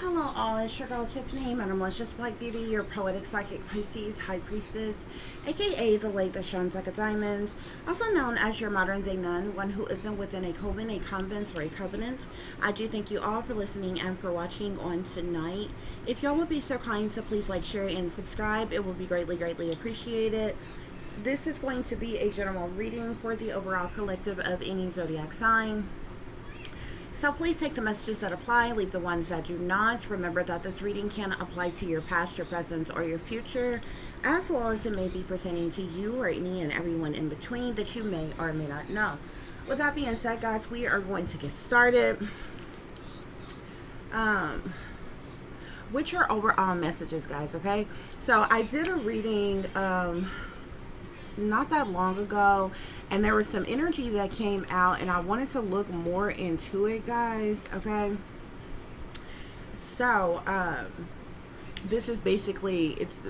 Hello all, it's your girl Tiffany, Madam Luscious Black Beauty, your poetic psychic Pisces high priestess, aka the lady that shines like a diamond, also known as your modern day nun, one who isn't within a coven, a convent, or a covenant. I do thank you all for listening and for watching on tonight. If y'all would be so kind to please like, share, and subscribe, it would be greatly appreciated. This is going to be a general reading for the overall collective of any zodiac sign. So please take the messages that apply, leave the ones that do not. Remember that this reading can apply to your past, your present, or your future, as well as it may be pertaining to you or any and everyone in between that you may or may not know. With that being said, guys, we are going to get started with your overall messages, guys, okay? So I did a reading not that long ago, and there was some energy that came out, and I wanted to look more into it, guys, okay? So this is basically, it's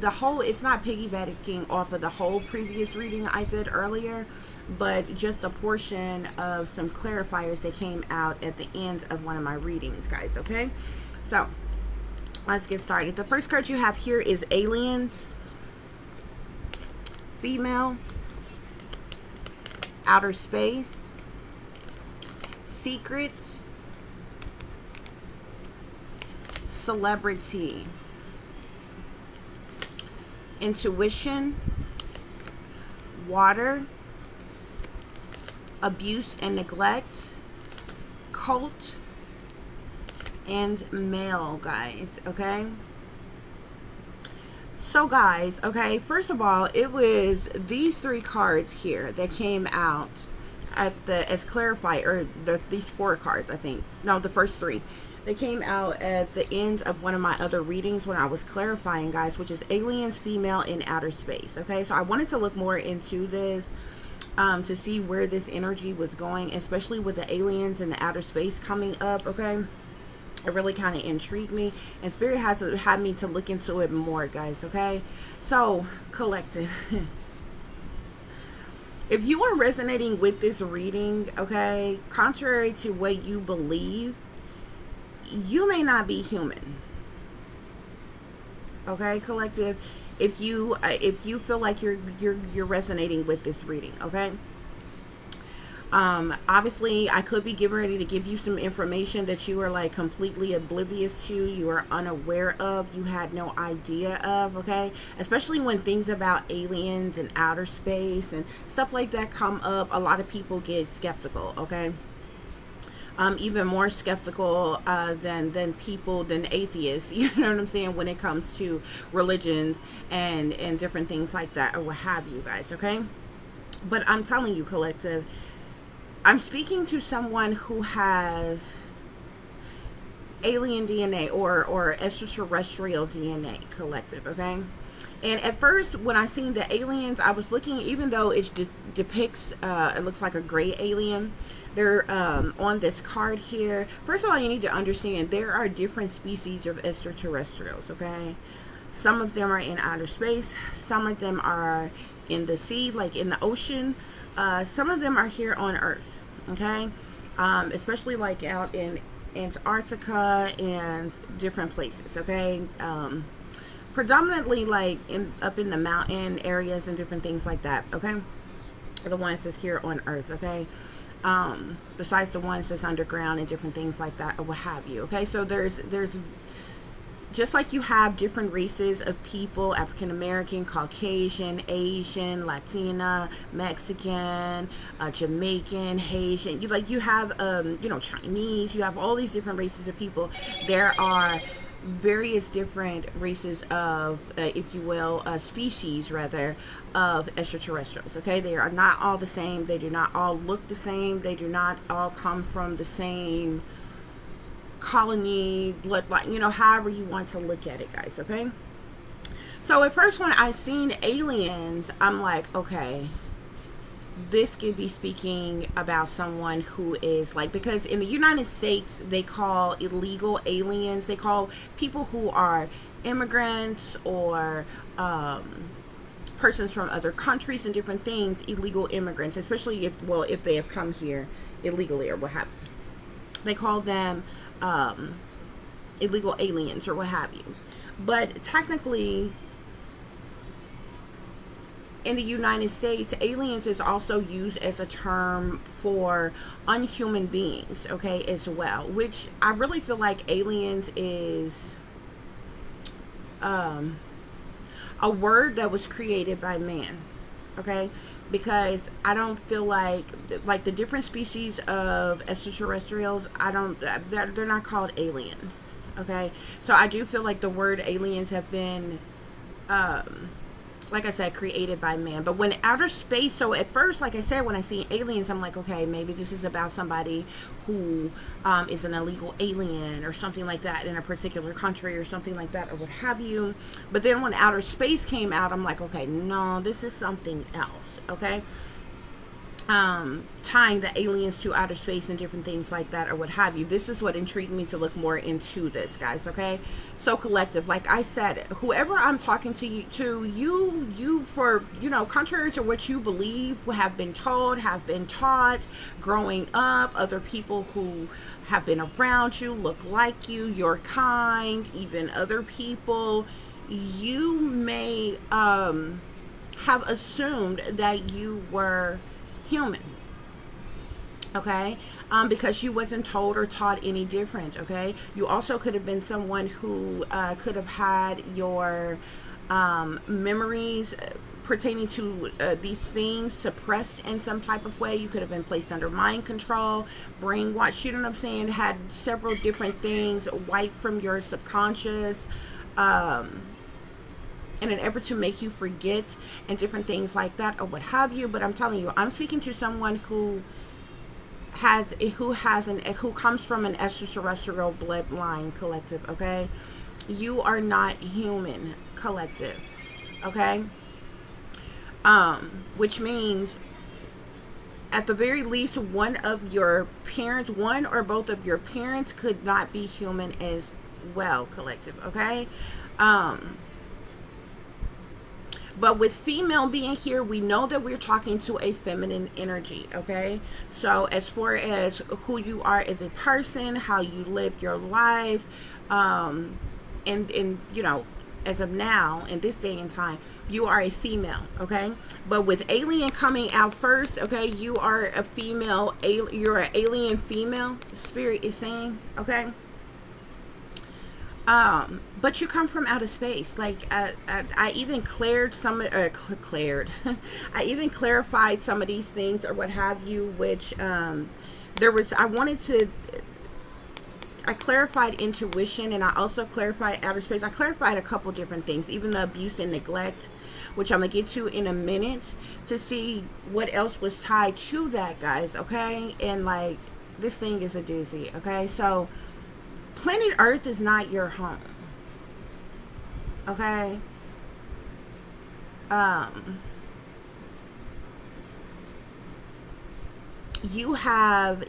the whole, it's not piggybacking off of the whole previous reading I did earlier, but just a portion of some clarifiers that came out at the end of one of my readings, guys, okay? So let's get started. The first card you have here is aliens, female, outer space, secrets, celebrity, intuition, water, abuse and neglect, cult, and male, guys, okay? So guys, okay, first of all, it was these three cards here that came out at the, as clarify, or these four cards, I think. No, the first three. They came out at the end of one of my other readings when I was clarifying, guys, which is aliens, female, and outer space, okay? So I wanted to look more into this to see where this energy was going, especially with the aliens and the outer space coming up, okay? It really kind of intrigued me, and Spirit has had me to look into it more, guys, okay? So, collective. If you are resonating with this reading, okay, contrary to what you believe, you may not be human. Okay, collective? If you feel like you're resonating with this reading, okay? Obviously I could be getting ready to give you some information that you are like completely oblivious to, you are unaware of, you had no idea of, okay? Especially when things about aliens and outer space and stuff like that come up, a lot of people get skeptical, okay? Even more skeptical than atheists, you know what I'm saying, when it comes to religions and different things like that, or what have you, guys, okay? But I'm telling you, collective, I'm speaking to someone who has alien DNA or extraterrestrial DNA, collective, okay? And at first, when I seen the aliens, I was looking, even though it depicts, it looks like a gray alien, they're on this card here. First of all, you need to understand there are different species of extraterrestrials, okay? Some of them are in outer space, some of them are in the sea, like in the ocean. Some of them are here on Earth, okay? Especially like out in Antarctica and different places, okay? Predominantly like up in the mountain areas and different things like that, okay? Are the ones that's here on Earth, okay? Besides the ones that's underground and different things like that, or what have you, okay? So there's just like you have different races of people, African American, Caucasian, Asian, Latina, Mexican, Jamaican, Haitian, you have you know, Chinese, you have all these different races of people. There are various different races of if you will, species rather, of extraterrestrials, okay? They are not all the same, they do not all look the same, they do not all come from the same colony, bloodline, you know, however you want to look at it, guys, okay? So at first when I seen aliens, I'm like, okay, this could be speaking about someone who is like, because in the United States they call illegal aliens, they call people who are immigrants or persons from other countries and different things illegal immigrants, especially if they have come here illegally or what have you. They call them illegal aliens or what have you. But technically, in the United States, aliens is also used as a term for unhuman beings, okay, as well. Which I really feel like aliens is a word that was created by man, okay, because I don't feel like the different species of extraterrestrials, I don't, they're not called aliens, okay. So I do feel like the word aliens have been like I said, created by man. But when outer space, so at first, like I said, when I see aliens, I'm like, okay, maybe this is about somebody who is an illegal alien or something like that in a particular country or something like that or what have you. But then when outer space came out, I'm like, okay, no, this is something else, okay? Tying the aliens to outer space and different things like that or what have you. This is what intrigued me to look more into this, guys, okay? So collective, like I said, whoever I'm talking to, you for, you know, contrary to what you believe, have been told, have been taught growing up, other people who have been around you, look like you, your kind, even other people, you may have assumed that you were human, okay, because you wasn't told or taught any different, okay. You also could have been someone who could have had your memories pertaining to these things suppressed in some type of way. You could have been placed under mind control, brainwashed, you know what I'm saying, had several different things wiped from your subconscious, in an effort to make you forget and different things like that or what have you. But I'm telling you, I'm speaking to someone who comes from an extraterrestrial bloodline, collective, okay? You are not human, collective, okay? Which means at the very least one of your parents, one or both of your parents could not be human as well, collective, okay? But with female being here, we know that we're talking to a feminine energy, okay? So as far as who you are as a person, how you live your life, and you know, as of now, in this day and time, you are a female, okay? But with alien coming out first, okay, you are a female, you're an alien female, spirit is saying, okay? But you come from outer space. Like I even cleared some cleared I even clarified some of these things or what have you, which I clarified intuition, and I also clarified outer space. I clarified a couple different things, even the abuse and neglect, which I'm gonna get to in a minute, to see what else was tied to that, guys, okay? And like, this thing is a doozy, okay? So planet Earth is not your home, okay? You have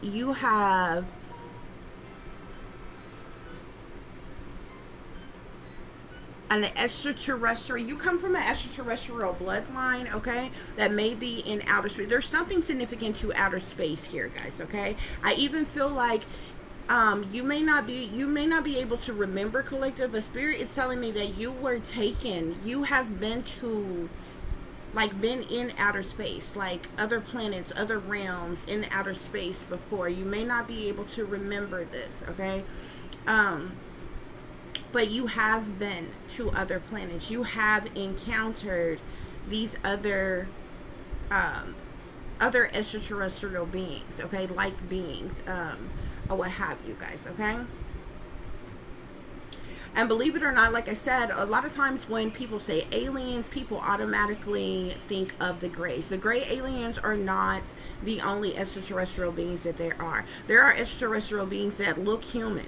an extraterrestrial, you come from an extraterrestrial bloodline, okay, that may be in outer space. There's something significant to outer space here, guys, okay? I even feel like you may not be able to remember, collective, but spirit is telling me that you were taken, you have been to, like, been in outer space, like other planets, other realms in outer space before. You may not be able to remember this, okay? But you have been to other planets. You have encountered these other extraterrestrial beings, okay, like beings, or what have you, guys, okay? And believe it or not, like I said, a lot of times when people say aliens, people automatically think of the Greys. The Grey aliens are not the only extraterrestrial beings that there are. There are extraterrestrial beings that look human,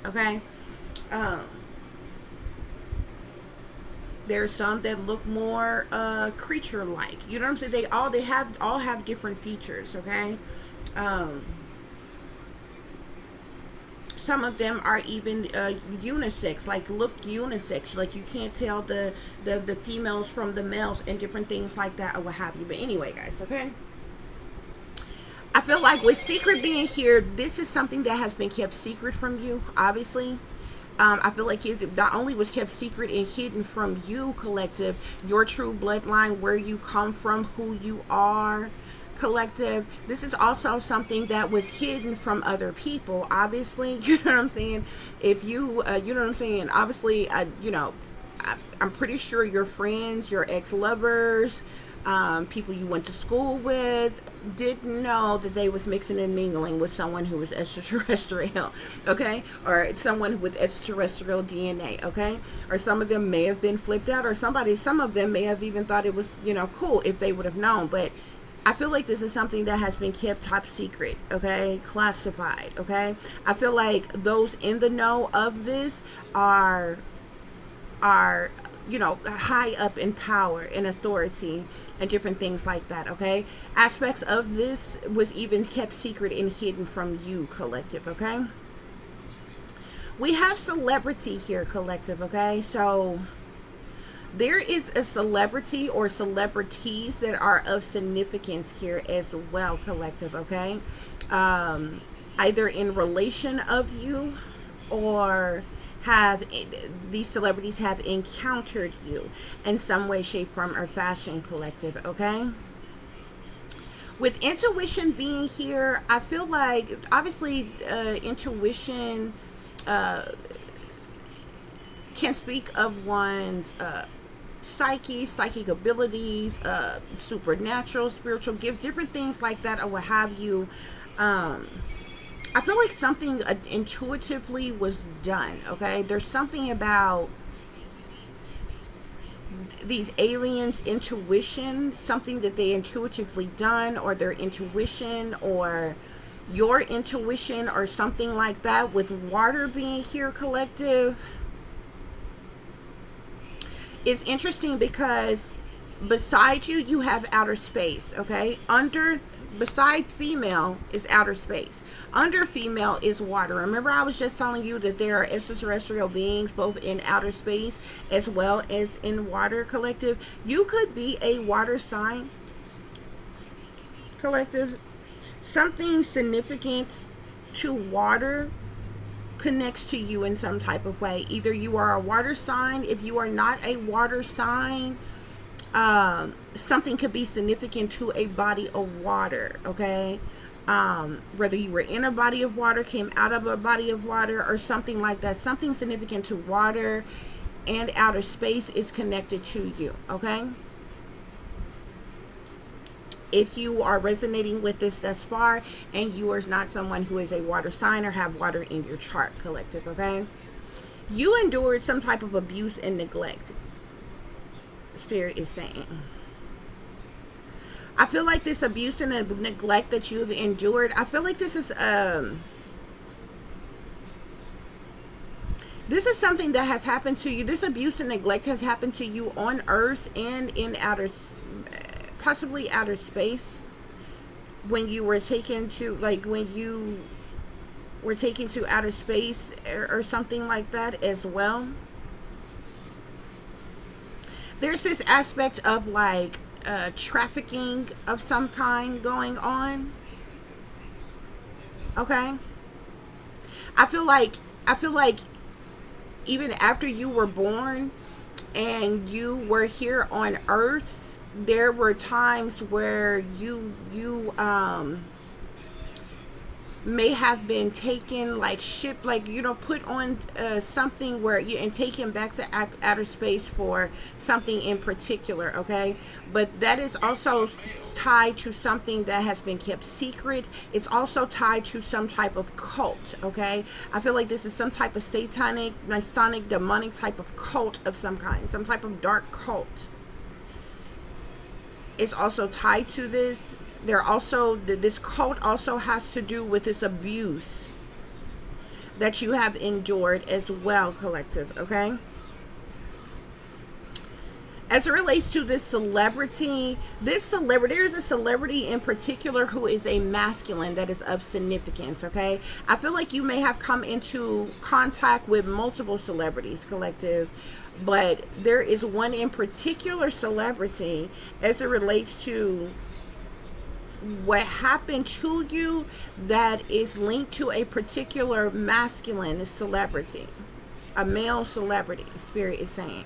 okay? There's some that look more creature-like. You know what I'm saying? They all have different features, okay? Some of them are even unisex, like look unisex, like you can't tell the females from the males and different things like that or what have you. But anyway, guys, okay? I feel like with secret being here, this is something that has been kept secret from you, obviously. I feel like it not only was kept secret and hidden from you, collective, your true bloodline, where you come from, who you are, collective. This is also something that was hidden from other people, obviously. You know what I'm saying? If you, you know what I'm saying? Obviously, I'm pretty sure your friends, your ex-lovers, people you went to school with, didn't know that they was mixing and mingling with someone who was extraterrestrial, okay, or someone with extraterrestrial DNA, okay, or some of them may have been flipped out, or some of them may have even thought it was, cool if they would have known. But I feel like this is something that has been kept top secret, okay, classified, okay. I feel like those in the know of this are high up in power and authority and different things like that, okay. Aspects of this was even kept secret and hidden from you, collective, okay. We have celebrity here, collective, okay. So there is a celebrity or celebrities that are of significance here as well, collective, okay. Either in relation of you, or these celebrities have encountered you in some way, shape, form, or fashion, collective, okay. With intuition being here, I feel like obviously intuition can speak of one's psychic abilities, supernatural, spiritual gifts, different things like that, or what have you. I feel like something intuitively was done, okay? There's something about these aliens' intuition, something that they intuitively done, or their intuition, or your intuition, or something like that. With water being here, collective, it's interesting because beside you, you have outer space, okay? Beside female is outer space. Under female is water. Remember, I was just telling you that there are extraterrestrial beings both in outer space as well as in water, collective. You could be a water sign, collective. Something significant to water connects to you in some type of way. Either you are a water sign. If you are not a water sign, something could be significant to a body of water, okay. Whether you were in a body of water, came out of a body of water, or something like that. Something significant to water and outer space is connected to you, okay. If you are resonating with this thus far and you are not someone who is a water sign or have water in your chart, collective, okay, you endured some type of abuse and neglect, Spirit is saying. I feel like this abuse and neglect that you've endured, I feel like this is something that has happened to you. This abuse and neglect has happened to you on Earth and in possibly outer space, when you were taken to, when you were taken to outer space, or something like that as well. There's this aspect of trafficking of some kind going on, okay. I feel like even after you were born and you were here on Earth, there were times where you may have been taken, put on something where and taken back to outer space for something in particular, okay. But that is also tied to something that has been kept secret. It's also tied to some type of cult, okay. I feel like this is some type of satanic, Masonic, demonic type of cult of some kind, some type of dark cult. It's also tied to this. This cult also has to do with this abuse that you have endured as well, collective, okay. As it relates to this celebrity, there's a celebrity in particular who is a masculine that is of significance, okay. I feel like you may have come into contact with multiple celebrities, collective, but there is one in particular celebrity as it relates to what happened to you that is linked to a particular masculine celebrity, a male celebrity, Spirit is saying.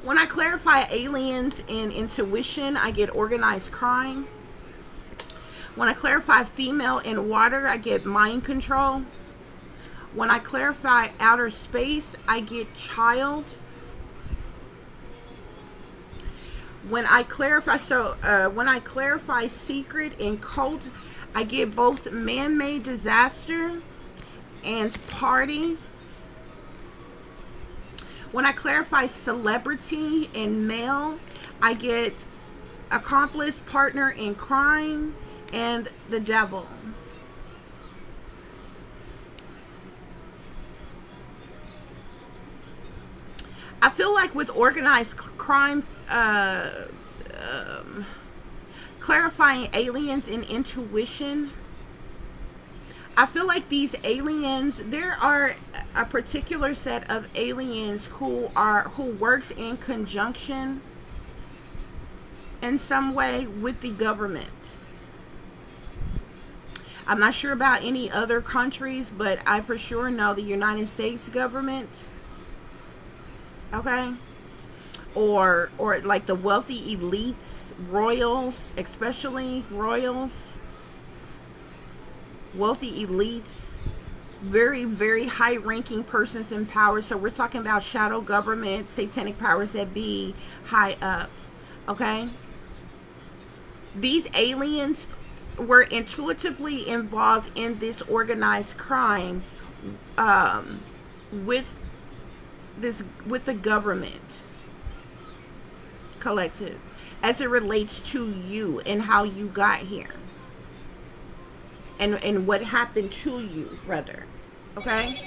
When I clarify aliens and intuition, I get organized crime. When I clarify female in water, I get mind control. When I clarify outer space, I get child. When I clarify, when I clarify secret and cult, I get both man-made disaster and party. When I clarify celebrity and male, I get accomplice, partner in crime, and the devil. I feel like with organized crime, clarifying aliens and intuition, I feel like these aliens, there are a particular set of aliens who works in conjunction in some way with the government. I'm not sure about any other countries, but I for sure know the United States government. Okay? Or like the wealthy elites, royals, especially royals, wealthy elites, very, very high ranking persons in power. So we're talking about shadow government, satanic powers that be high up. Okay? These aliens were intuitively involved in this organized crime with the government collective as it relates to you and how you got here and what happened to you, rather. Okay?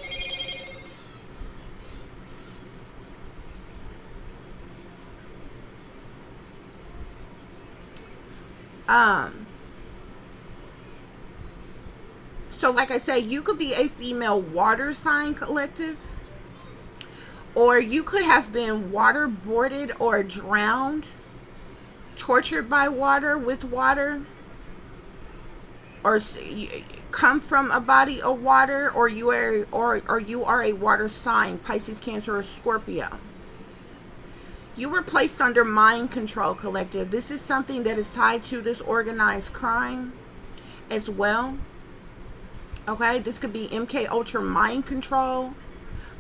So like I said, you could be a female water sign collective, or you could have been waterboarded or drowned, tortured by water, with water, or come from a body of water, or you are a water sign, Pisces, Cancer, or Scorpio. You were placed under mind control, collective. This is something that is tied to this organized crime as well. Okay, this could be MK Ultra mind control,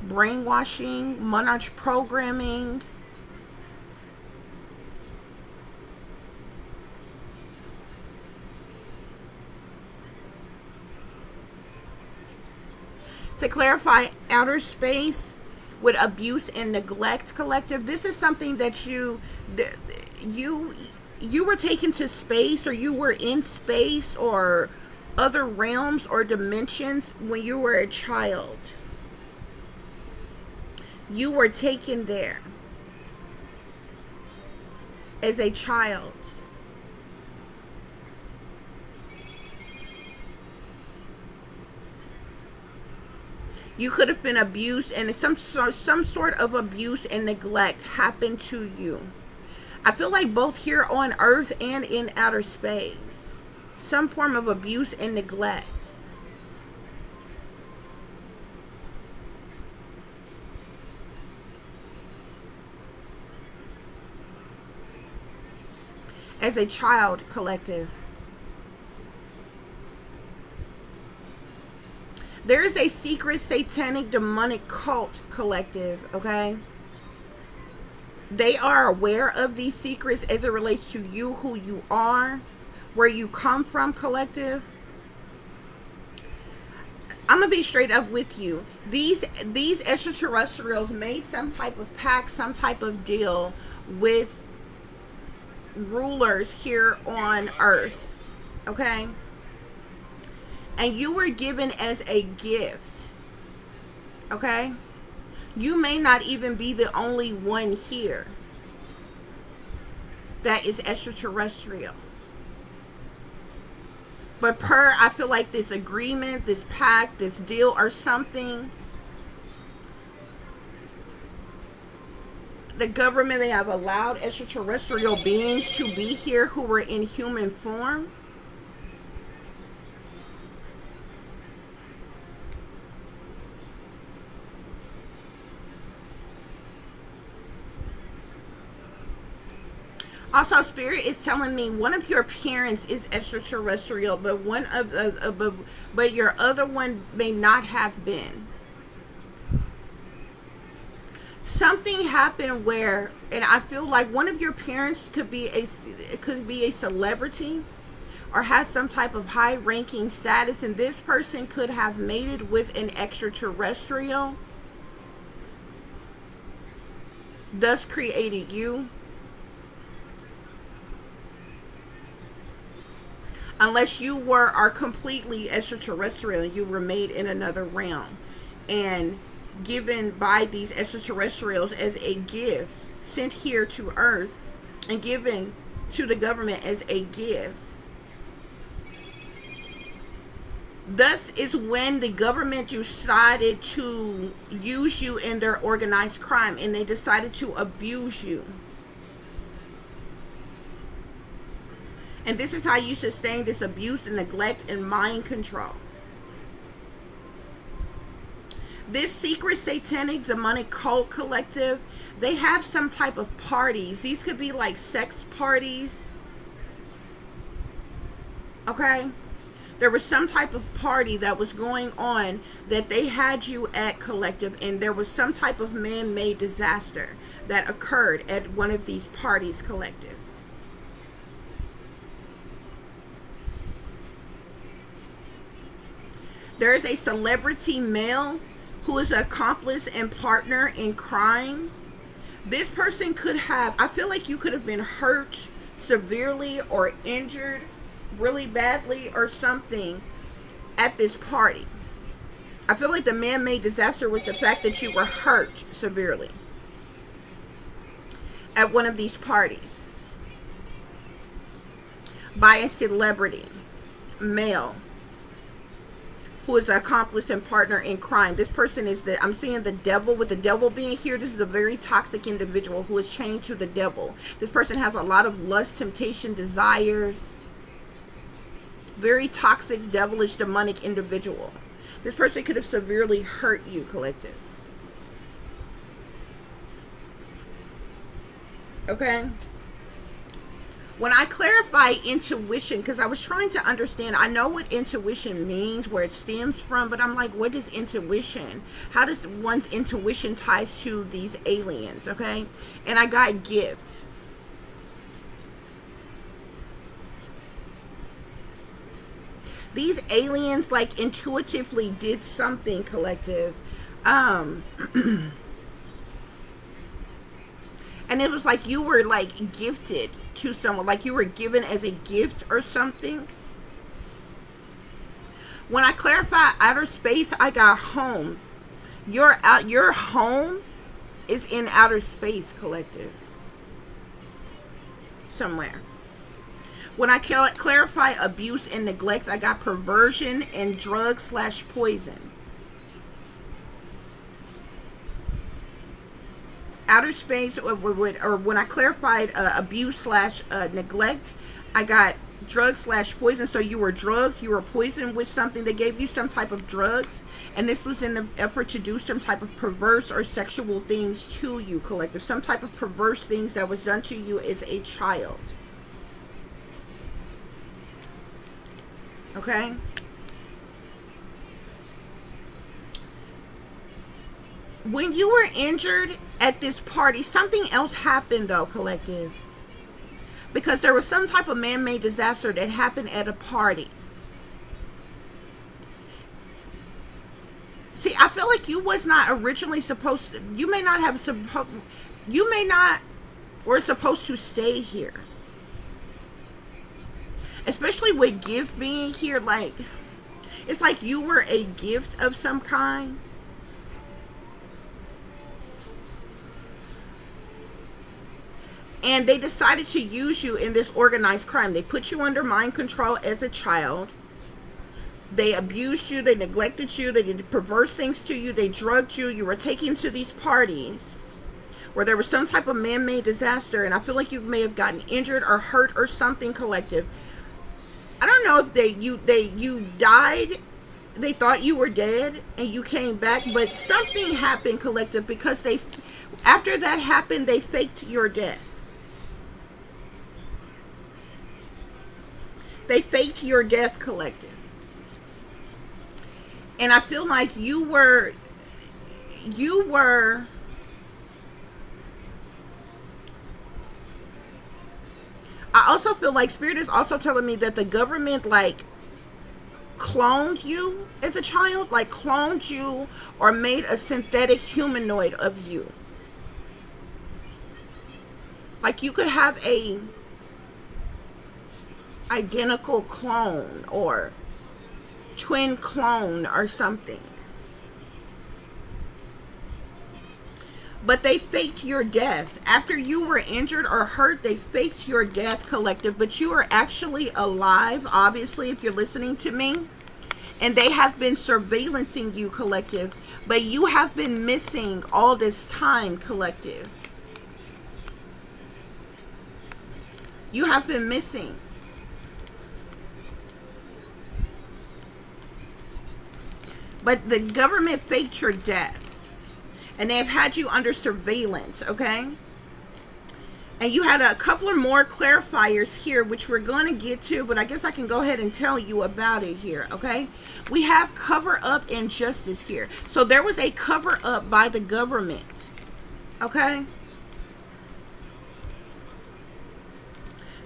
brainwashing, monarch programming. To clarify outer space with abuse and neglect, collective, this is something that you were taken to space, or you were in space or other realms or dimensions when you were a child. You were taken there as a child. You could have been abused, and some sort of abuse and neglect happened to you. I feel like both here on Earth and in outer space, some form of abuse and neglect. As a child, collective. There is a secret satanic demonic cult, collective, okay? They are aware of these secrets as it relates to you, who you are, where you come from, collective. I'm gonna be straight up with you. These extraterrestrials made some type of pact, some type of deal with rulers here on Earth, okay? And you were given as a gift, okay? You may not even be the only one here that is extraterrestrial. But I feel like this agreement, this pact, this deal or something, the government may have allowed extraterrestrial beings to be here who were in human form. Also, Spirit is telling me one of your parents is extraterrestrial, but one of but your other one may not have been. Something happened where, and I feel like one of your parents could be a celebrity or has some type of high-ranking status, and this person could have mated with an extraterrestrial, thus created you. Unless you are completely extraterrestrial, you were made in another realm and given by these extraterrestrials as a gift, sent here to Earth and given to the government as a gift. Thus is when the government decided to use you in their organized crime, and they decided to abuse you. And this is how you sustain this abuse and neglect and mind control. This secret satanic demonic cult collective, they have some type of parties. These could be like sex parties. Okay? There was some type of party that was going on that they had you at, collective, and there was some type of man-made disaster that occurred at one of these parties, collective. There is a celebrity male who is an accomplice and partner in crime. This person could have, I feel like you could have been hurt severely or injured really badly or something at this party. I feel like the man-made disaster was the fact that you were hurt severely at one of these parties by a celebrity male who is an accomplice and partner in crime. This person is I'm seeing the devil, with the devil being here. This is a very toxic individual who is chained to the devil. This person has a lot of lust, temptation, desires. Very toxic, devilish, demonic individual. This person could have severely hurt you, collective. Okay? When I clarify intuition, because I was trying to understand, I know what intuition means, where it stems from, but I'm like, what is intuition? How does one's intuition ties to these aliens, okay? And I got gift. These aliens, like, intuitively did something, collective. And it was like you were like gifted to someone, like you were given as a gift or something. When I clarify outer space, I got home. Your home is in outer space, collective. Somewhere. When I clarify abuse and neglect, I got perversion and drug/poison. Outer space, or when I clarified abuse/neglect, I got drug/poison. So you were drugged, you were poisoned with something. They gave you some type of drugs, and this was in the effort to do some type of perverse or sexual things to you, collective. Some type of perverse things that was done to you as a child. Okay? When you were injured at this party, something else happened though, collective. Because there was some type of man-made disaster that happened at a party. See, I feel like you was not originally supposed to, you may not were supposed to stay here. Especially with gift being here, like, it's like you were a gift of some kind. And they decided to use you in this organized crime. They put you under mind control as a child. They abused you. They neglected you. They did perverse things to you. They drugged you. You were taken to these parties or there was some type of man-made disaster, and I feel like you may have gotten injured or hurt or something, collective. I don't know if you died, they thought you were dead and you came back, but something happened, collective, because after that happened, they faked your death. They faked your death, collective. And I feel like you were I also feel like Spirit is also telling me that the government like cloned you as a child, like cloned you or made a synthetic humanoid of you. Like you could have a identical clone or twin clone or something. But they faked your death. After you were injured or hurt, they faked your death, collective. But you are actually alive, obviously, if you're listening to me. And they have been surveillancing you, collective. But you have been missing all this time, collective. You have been missing. But the government faked your death. And they have had you under surveillance, okay? And you had a couple of more clarifiers here, which we're going to get to, but I guess I can go ahead and tell you about it here, okay? We have cover-up injustice here. So there was a cover-up by the government, okay?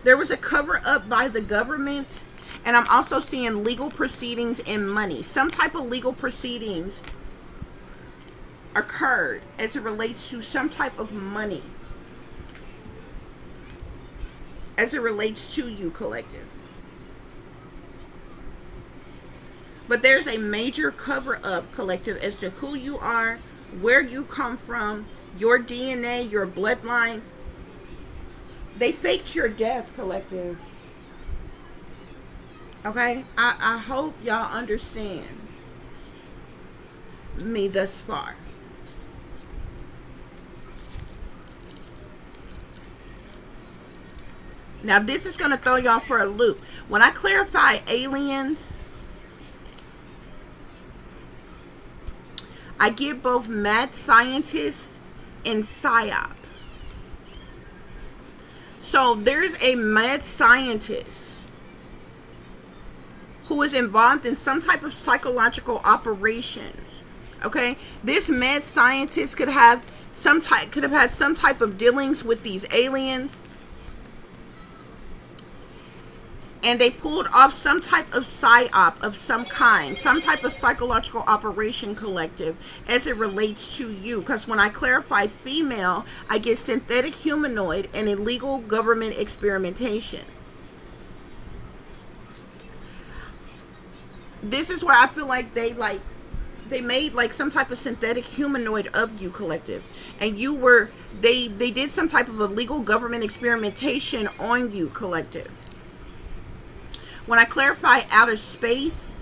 There was a cover-up by the government, and I'm also seeing legal proceedings and money. Some type of legal proceedings occurred as it relates to some type of money, as it relates to you, collective. But there's a major cover-up, collective, as to who you are, where you come from, your DNA, your bloodline. They faked your death, collective. Okay? I hope y'all understand me thus far. Now, this is going to throw y'all for a loop. When I clarify aliens, I get both mad scientist and psyop. So, there's a mad scientist who is involved in some type of psychological operations. Okay? This mad scientist could have had some type of dealings with these aliens. And they pulled off some type of psyop of some kind, some type of psychological operation, collective, as it relates to you. Because when I clarify female, I get synthetic humanoid and illegal government experimentation. This is where I feel like they made like some type of synthetic humanoid of you, collective. And they did some type of illegal government experimentation on you, collective. When I clarify outer space,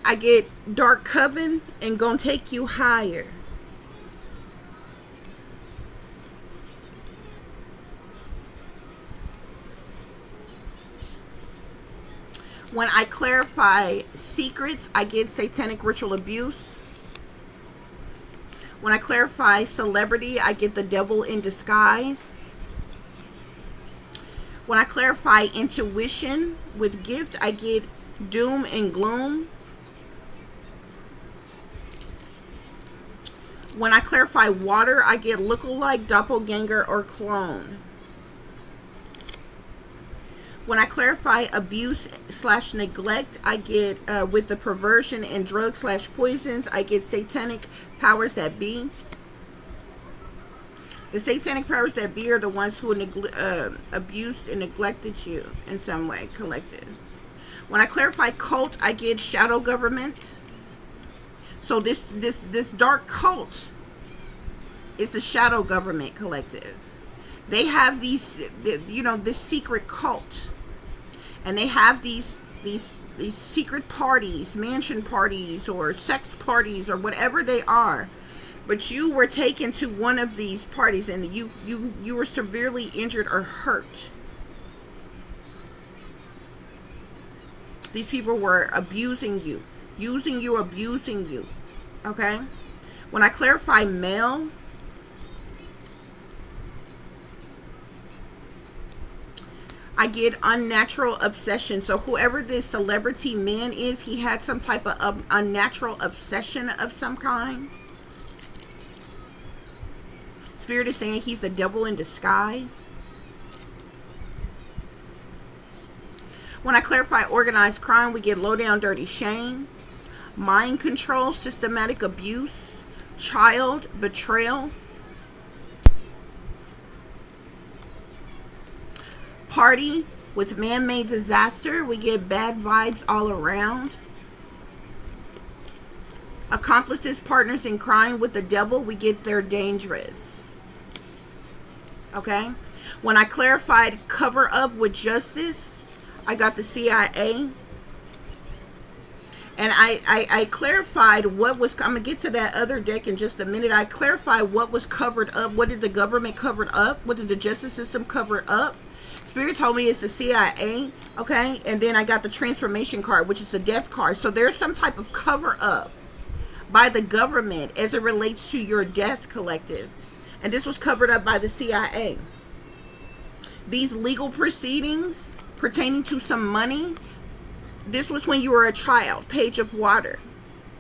I get dark coven and gonna take you higher. When I clarify secrets, I get satanic ritual abuse. When I clarify celebrity, I get the devil in disguise. When I clarify intuition with gift, I get doom and gloom. When I clarify water, I get lookalike, doppelganger, or clone. When I clarify abuse / neglect, I get with the perversion and drug / poisons, I get satanic powers that be. The satanic powers that be are the ones who abused and neglected you in some way, collective. When I clarify cult, I get shadow governments. So this dark cult is the shadow government, collective. They have these, this secret cult, and they have these secret parties, mansion parties, or sex parties, or whatever they are. but you were taken to one of these parties and you were severely injured or hurt. These people were abusing you, using you, abusing you. Okay? When I clarify male, I get unnatural obsession. So whoever this celebrity man is, he had some type of unnatural obsession of some kind. Spirit is saying he's the devil in disguise. When I clarify organized crime, we get low down dirty shame, mind control, systematic abuse, child betrayal, party with man-made disaster, we get bad vibes all around. Accomplices, partners in crime with the devil, we get they're dangerous. Okay? When I clarified cover up with justice, I got the CIA. And I clarified what was, I'm going to get to that other deck in just a minute. I clarified what was covered up. What did the government cover up? What did the justice system cover up? Spirit told me it's the CIA, okay? And then I got the transformation card, which is the death card. So there's some type of cover up by the government as it relates to your death, collective. And this was covered up by the CIA. These legal proceedings pertaining to some money, this was when you were a child. Page of water.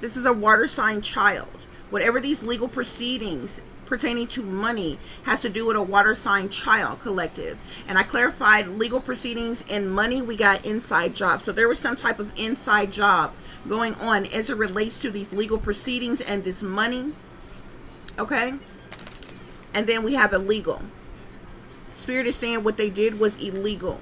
This is a water sign child. Whatever these legal proceedings pertaining to money has to do with a water sign child, collective. And I clarified legal proceedings and money, we got inside job. So there was some type of inside job going on as it relates to these legal proceedings and this money. Okay? And then we have illegal. Spirit is saying what they did was illegal.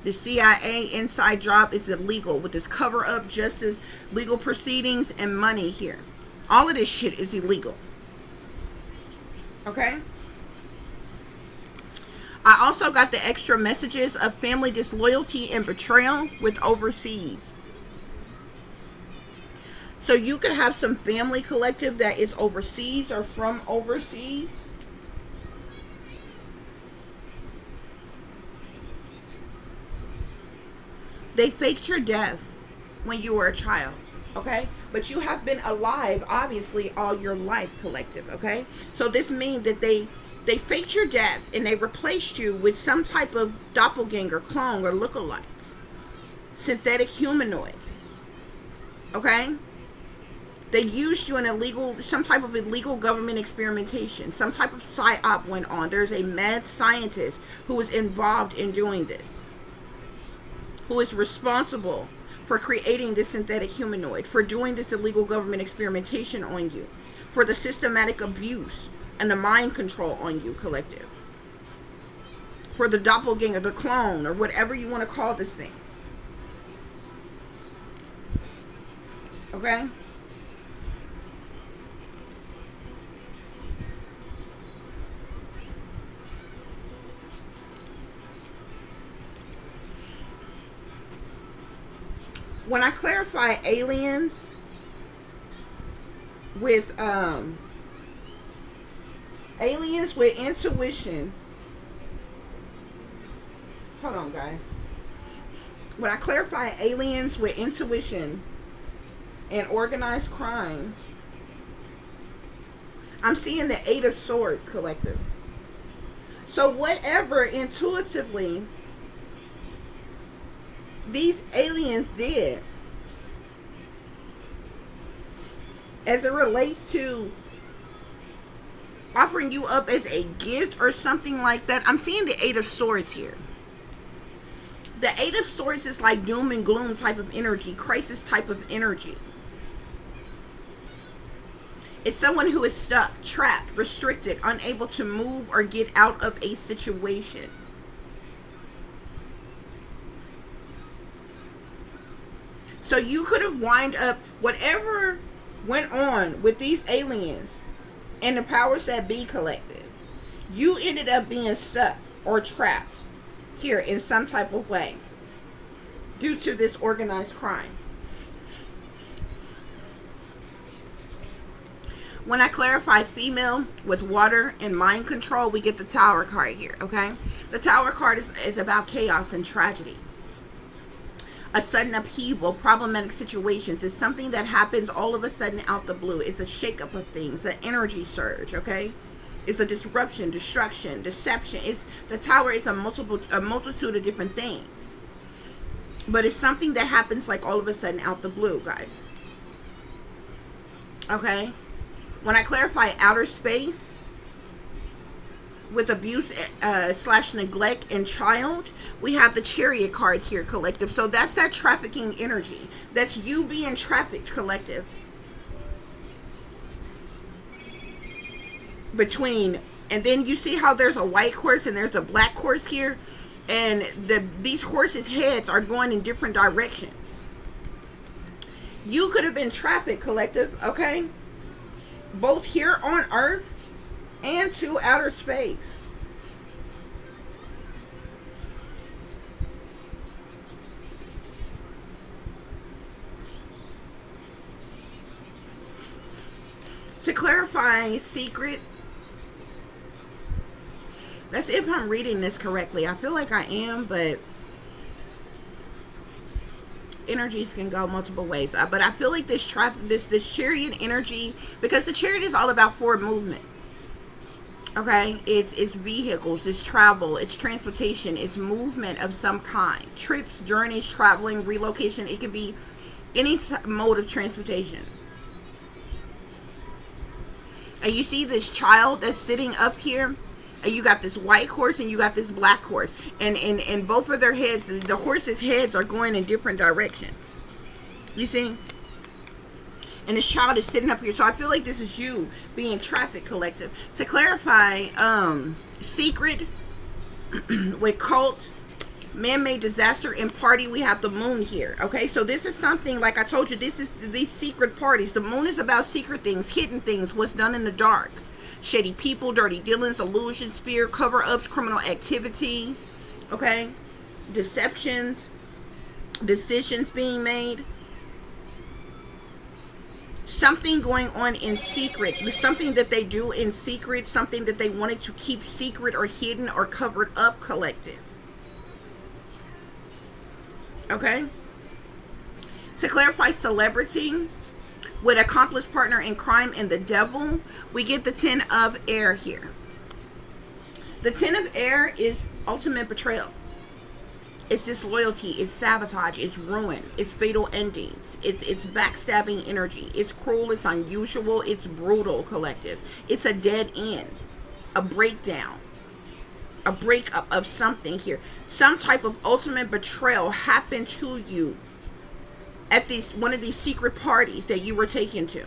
The CIA inside job is illegal with this cover up, justice, legal proceedings, and money here. All of this shit is illegal. Okay? I also got the extra messages of family disloyalty and betrayal with overseas. So you could have some family, collective, that is overseas or from overseas. They faked your death when you were a child, okay? But you have been alive, obviously, all your life, collective, okay? So this means that they faked your death and they replaced you with some type of doppelganger, clone, or lookalike. Synthetic humanoid, okay? They used you in illegal, some type of illegal government experimentation. Some type of psyop went on. There's a mad scientist who was involved in doing this, who is responsible for creating this synthetic humanoid, for doing this illegal government experimentation on you, for the systematic abuse and the mind control on you, collective, for the doppelganger, the clone, or whatever you want to call this thing. Okay? When I clarify aliens with intuition, hold on guys. When I clarify aliens with intuition and organized crime, I'm seeing the 8 of Swords, collective. So whatever intuitively these aliens did as it relates to offering you up as a gift or something like that, I'm seeing the 8 of Swords here. The 8 of Swords is like doom and gloom type of energy, crisis type of energy. It's someone who is stuck, trapped, restricted, unable to move or get out of a situation. So you could have wind up, whatever went on with these aliens and the powers that be, collective, you ended up being stuck or trapped here in some type of way due to this organized crime. When I clarify female with water and mind control, we get the Tower card here, okay? The Tower card is about chaos and tragedy. A sudden upheaval, problematic situations. It's something that happens all of a sudden out the blue. It's a shakeup of things, an energy surge, okay? It's a disruption, destruction, deception. The Tower is a multitude of different things. But it's something that happens like all of a sudden out the blue, guys. Okay? When I clarify outer space with abuse / neglect and child, we have the Chariot card here, collective. So that's that trafficking energy. That's you being trafficked, collective. Between, and then you see how there's a white horse and there's a black horse here, and these horses' heads are going in different directions. You could have been trafficked, collective, okay? Both here on Earth and to outer space. To clarify secret, that's if I'm reading this correctly. I feel like I am, but energies can go multiple ways. But I feel like this Chariot energy, because the Chariot is all about forward movement. Okay, it's vehicles, it's travel, it's transportation, it's movement of some kind. Trips, journeys, traveling, relocation. It could be any mode of transportation. And you see this child that's sitting up here, and you got this white horse and you got this black horse, and both of their heads, the horses' heads are going in different directions. You see? And this child is sitting up here. So I feel like this is you being trafficked, collective. To clarify, secret with cult, man-made disaster, and party, we have the moon here. Okay, so this is something, like I told you, this is these secret parties. The moon is about secret things, hidden things, what's done in the dark. Shady people, dirty dealings, illusions, fear, cover-ups, criminal activity. Okay, deceptions, decisions being made. Something going on in secret, something that they do in secret, something that they wanted to keep secret or hidden or covered up, collective. Okay? To clarify celebrity, with accomplice, partner in crime, and the devil, we get the 10 of air here. The 10 of air is ultimate betrayal. It's disloyalty, it's sabotage, it's ruin, it's fatal endings, it's backstabbing energy, it's cruel, it's unusual, it's brutal, collective. It's a dead end, a breakdown, a breakup of something here. Some type of ultimate betrayal happened to you at one of these secret parties that you were taken to.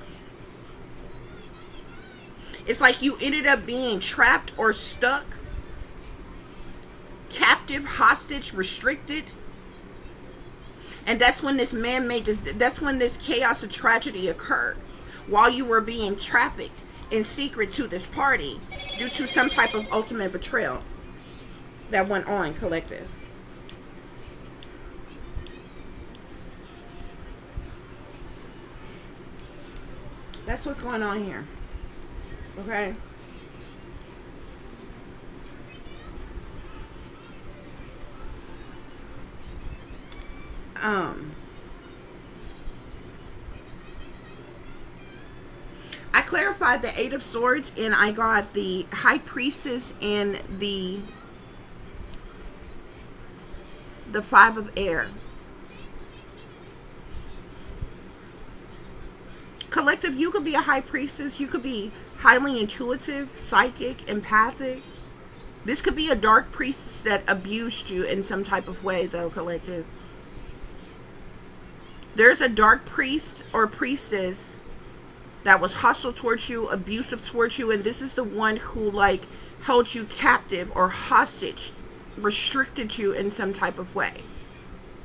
It's like you ended up being trapped or stuck, captive, hostage, restricted. And that's when this that's when this chaos of tragedy occurred, while you were being trafficked in secret to this party due to some type of ultimate betrayal that went on, collective. That's what's going on here. Okay? I clarified the 8 of Swords, and I got the High Priestess and the 5 of Air. Collective, you could be a High Priestess. You could be highly intuitive, psychic, empathic. This could be a dark priestess that abused you in some type of way, though, collective. There's a dark priest or priestess that was hostile towards you, abusive towards you, and this is the one who, like, held you captive or hostage, restricted you in some type of way.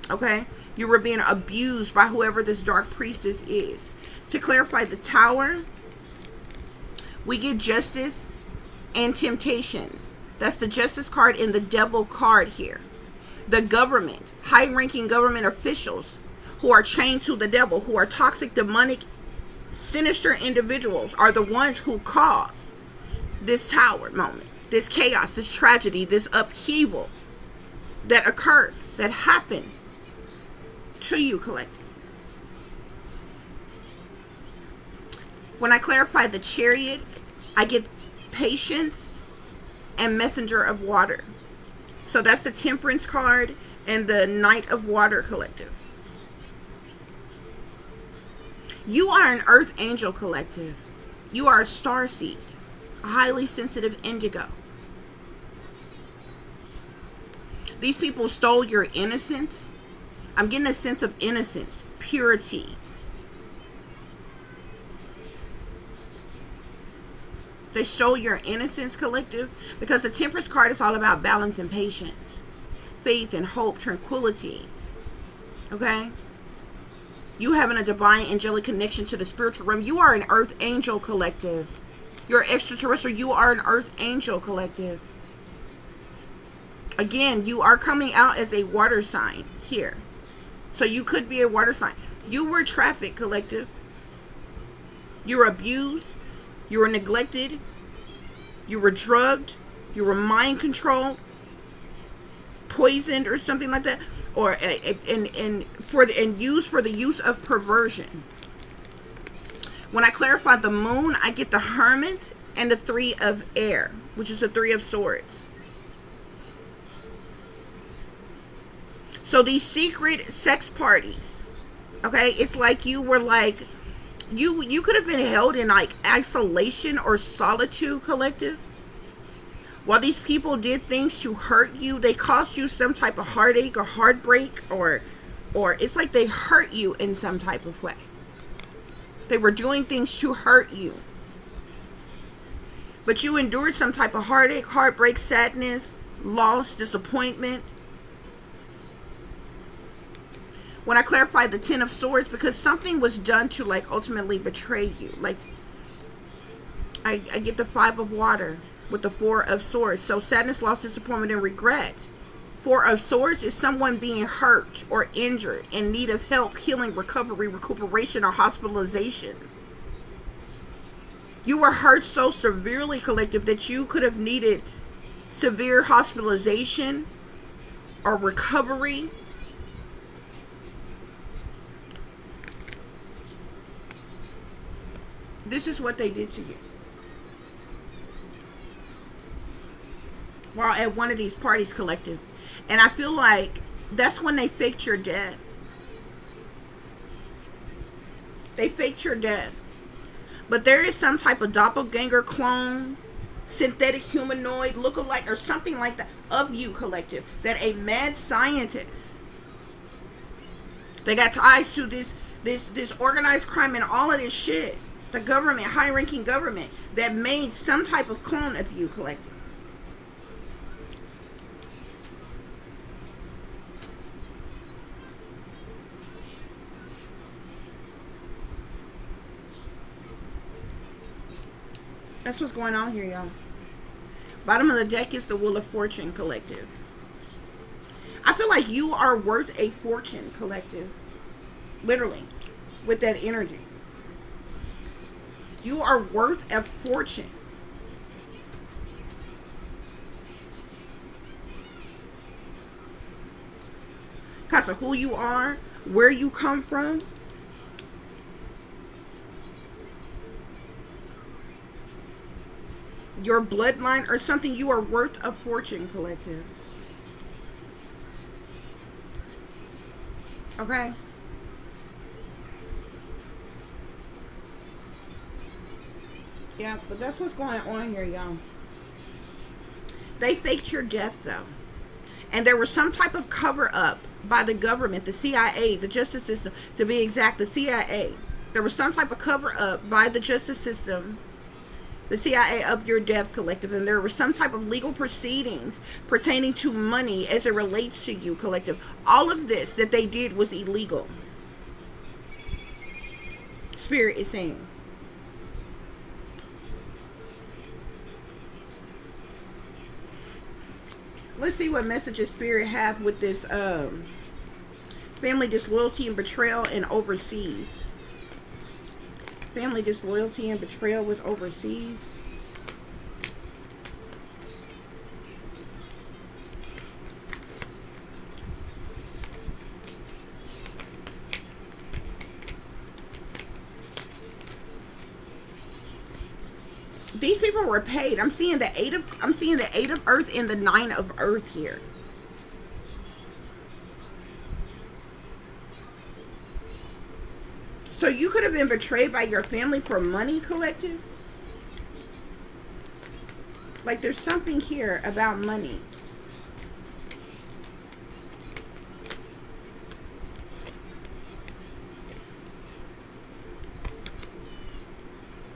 Okay? You were being abused by whoever this dark priestess is. To clarify the Tower, we get justice and temptation. That's the Justice card and the Devil card here. The government, high-ranking government officials who are chained to the devil, who are toxic, demonic, sinister individuals are the ones who cause this tower moment, this chaos, this tragedy, this upheaval that occurred, that happened to you, collective. When I clarify the Chariot, I get patience and messenger of water. So that's the Temperance card and the Knight of Water, collective. You are an Earth Angel, collective. You are a starseed, a highly sensitive indigo. These people stole your innocence. I'm getting a sense of innocence, purity. They stole your innocence, collective, because the Temperance card is all about balance and patience, faith and hope, tranquility. Okay? You having a divine angelic connection to the spiritual realm. You are an Earth Angel, collective. You're extraterrestrial. You are an Earth Angel, collective. Again, you are coming out as a water sign here. So you could be a water sign. You were trafficked, collective. You were abused. You were neglected. You were drugged. You were mind controlled, poisoned, or something like that, or and used for the use of perversion. When I clarify the Moon, I get the Hermit and the Three of Air, which is the Three of Swords. So these secret sex parties, okay, it's like you were like, you could have been held in like isolation or solitude, collective. While these people did things to hurt you, they caused you some type of heartache or heartbreak, or it's like they hurt you in some type of way. They were doing things to hurt you. But you endured some type of heartache, heartbreak, sadness, loss, disappointment. When I clarify the Ten of Swords, because something was done to like ultimately betray you. Like I get the Five of Water with the Four of Swords. So sadness, loss, disappointment, and regret. Four of Swords is someone being hurt or injured in need of help, healing, recovery, recuperation, or hospitalization. You were hurt so severely, collective, that you could have needed severe hospitalization or recovery. This is what they did to you. While at one of these parties, collective. And I feel like that's when they faked your death. They faked your death. But there is some type of doppelganger, clone, synthetic humanoid, lookalike, or something like that of you, collective. That a mad scientist, they got ties to this organized crime and all of this shit. The government, high-ranking government, that made some type of clone of you, collective. That's what's going on here, y'all. Bottom of the deck is the Wheel of Fortune, collective. I feel like you are worth a fortune, collective. Literally. With that energy. You are worth a fortune. Because of who you are, where you come from. Your bloodline or something, you are worth a fortune, collective. Okay? Yeah, but that's what's going on here, y'all. They faked your death, though. And there was some type of cover-up by the government, the CIA, the justice system, to be exact, the CIA. There was some type of cover-up by the justice system, the CIA, of your death, collective. And there were some type of legal proceedings pertaining to money as it relates to you, collective. All of this that they did was illegal. Spirit is saying. Let's see what messages Spirit have with this family disloyalty and betrayal and overseas. family disloyalty and betrayal with overseas. These people were paid. I'm seeing the eight of earth and the 9 of earth here. So you could have been betrayed by your family for money, collective. Like there's something here about money.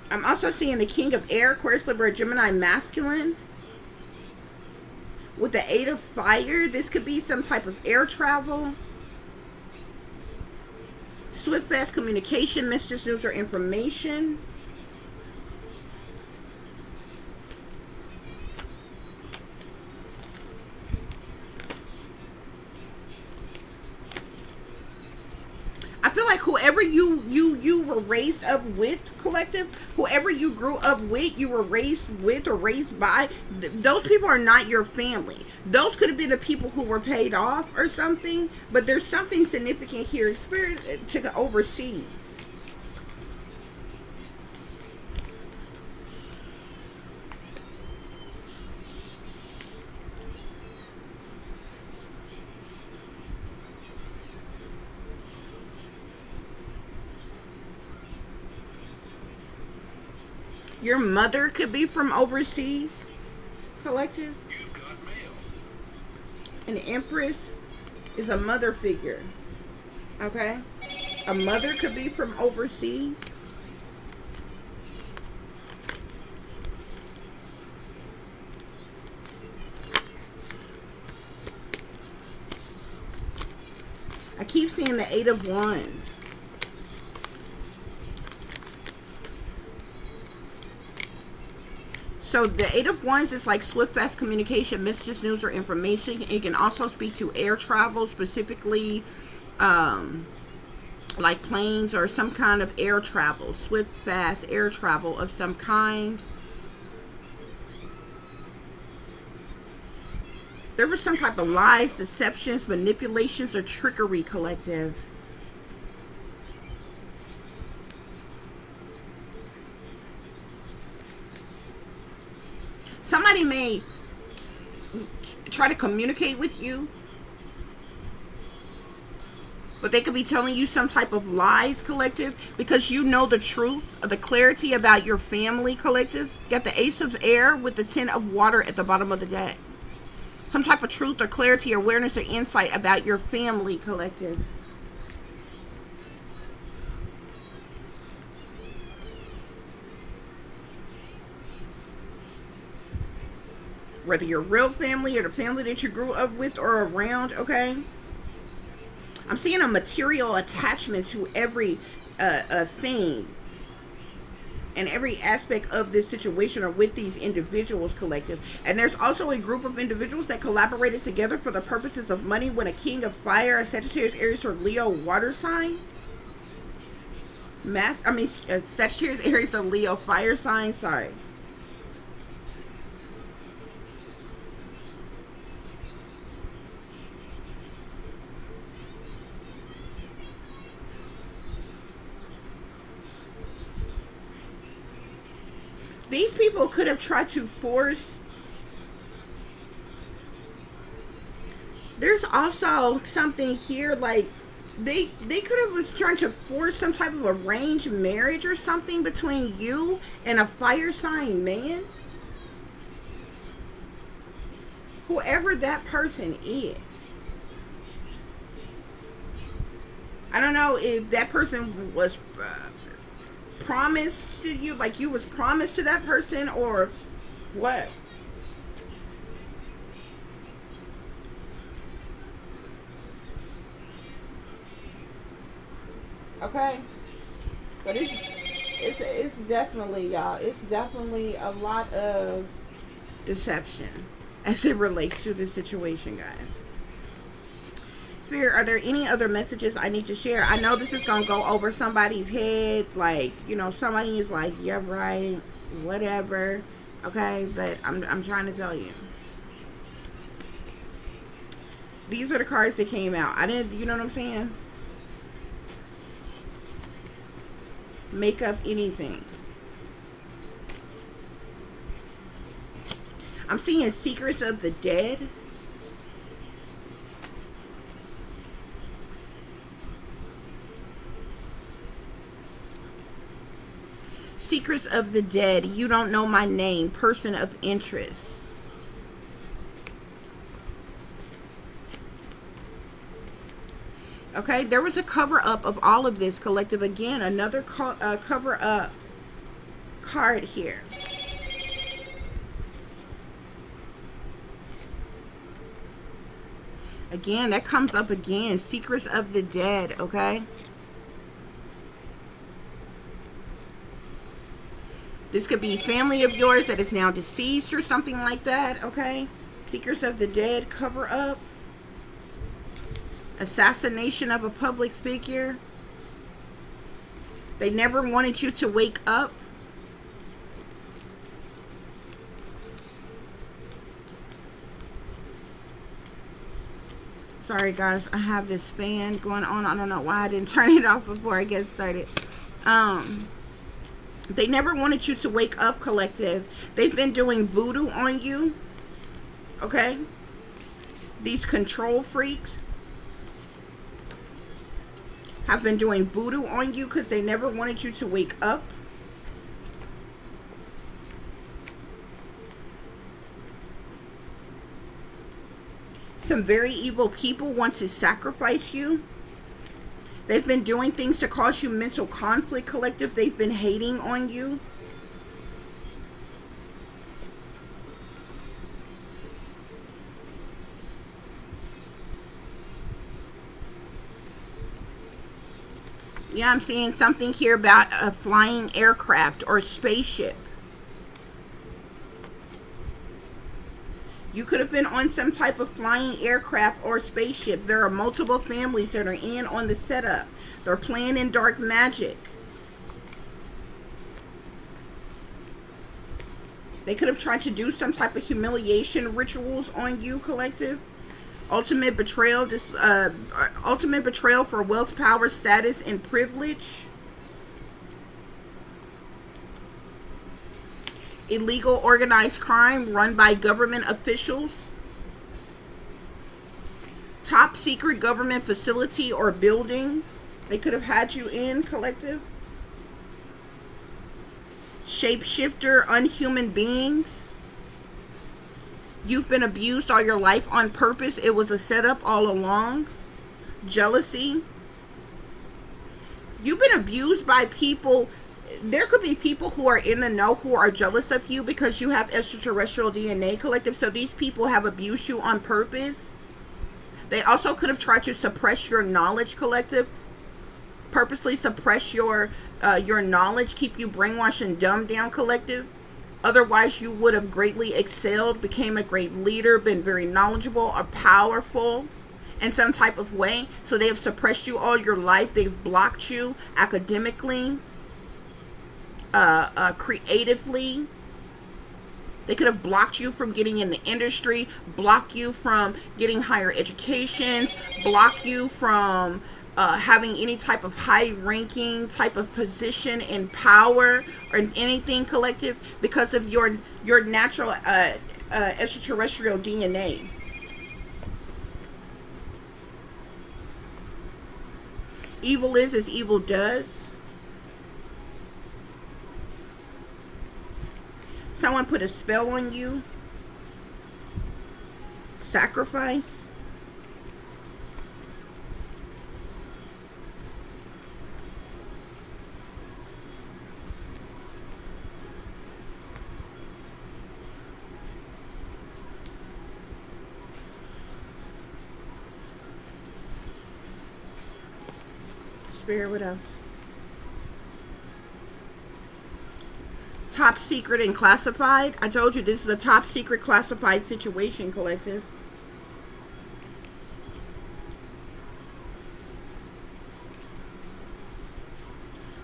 I'm also seeing the King of Air, Aquarius, Libra, Gemini, masculine. With the 8 of fire, this could be some type of air travel. Swift, fast communication, messages, news, or information. I feel like whoever you were raised up with, collective, whoever you grew up with, you were raised with or raised by, those people are not your family. Those could have been the people who were paid off or something, but there's something significant here, experience to overseas. Your mother could be from overseas, collective. An Empress is a mother figure. Okay? A mother could be from overseas. I keep seeing the 8 of Wands. So the 8 of Wands is like swift, fast communication, messages, news, or information. It can also speak to air travel, specifically like planes or some kind of air travel. Swift, fast air travel of some kind. There was some type of lies, deceptions, manipulations, or trickery, collective. Somebody may try to communicate with you, but they could be telling you some type of lies, collective, because you know the truth, the clarity about your family, collective. You got the Ace of Air with the 10 of water at the bottom of the deck. Some type of truth or clarity, awareness, or insight about your family, collective. Whether you're real family or the family that you grew up with or around, okay? I'm seeing a material attachment to every thing and every aspect of this situation or with these individuals, collective. And there's also a group of individuals that collaborated together for the purposes of money when a King of Fire, a Sagittarius, Aries, or Leo water sign. Sagittarius, Aries, or Leo fire sign, sorry. These people could have tried to force. There's also something here like they could have was trying to force some type of arranged marriage or something between you and a fire sign man. Whoever that person is. I don't know if that person was promised to you, like you was promised to that person, or what. Okay, but it's definitely, y'all, it's definitely a lot of deception as it relates to this situation, guys. Spirit, are there any other messages I need to share? I know this is going to go over somebody's head. Like, you know, somebody is like, yeah, right, whatever. Okay, but I'm trying to tell you. These are the cards that came out. I didn't, you know what I'm saying? Make up anything. I'm seeing secrets of the dead. Secrets of the dead. You don't know my name. Person of interest. Okay, there was a cover-up of all of this, collective. Again, another cover-up card here. Again, that comes up again. Secrets of the dead, okay? This could be family of yours that is now deceased or something like that, okay? Secrets of the dead, cover-up. Assassination of a public figure. They never wanted you to wake up. Sorry guys, I have this fan going on. I don't know why I didn't turn it off before I get started. They never wanted you to wake up, collective. They've been doing voodoo on you. Okay? These control freaks have been doing voodoo on you because they never wanted you to wake up. Some very evil people want to sacrifice you. They've been doing things to cause you mental conflict, collective. They've been hating on you. Yeah, I'm seeing something here about a flying aircraft or spaceship. You could have been on some type of flying aircraft or spaceship. There are multiple families that are in on the setup. They're playing in dark magic. They could have tried to do some type of humiliation rituals on you, collective. Ultimate betrayal, ultimate betrayal for wealth, power, status, and privilege. Illegal organized crime run by government officials. Top secret government facility or building they could have had you in, collective. Shapeshifter, unhuman beings. You've been abused all your life on purpose. It was a setup all along. Jealousy. You've been abused by people. There could be people who are in the know who are jealous of you because you have extraterrestrial DNA, collective. So these people have abused you on purpose. They also could have tried to suppress your knowledge, collective. Purposely suppress your knowledge, keep you brainwashed and dumbed down, collective. Otherwise, you would have greatly excelled, became a great leader, been very knowledgeable or powerful in some type of way. So they have suppressed you all your life. They've blocked you academically, creatively. They could have blocked you from getting in the industry, block you from getting higher educations, block you from having any type of high ranking type of position in power or in anything, collective, because of your natural extraterrestrial DNA. Evil is as evil does. Someone put a spell on you. Sacrifice. Spirit, what else? Top secret and classified. I told you this is a top secret classified situation, collective.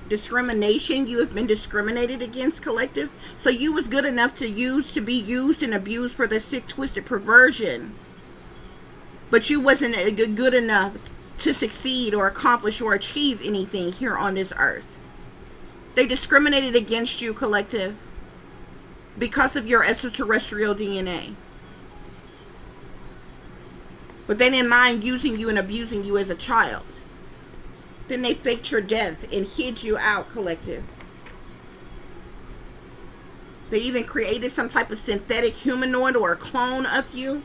Discrimination. You have been discriminated against, collective. So you was good enough to be used and abused for the sick, twisted perversion. But you wasn't good enough to succeed or accomplish or achieve anything here on this earth. They discriminated against you, collective, because of your extraterrestrial DNA. But they didn't mind using you and abusing you as a child. Then they faked your death and hid you out, collective. They even created some type of synthetic humanoid or a clone of you.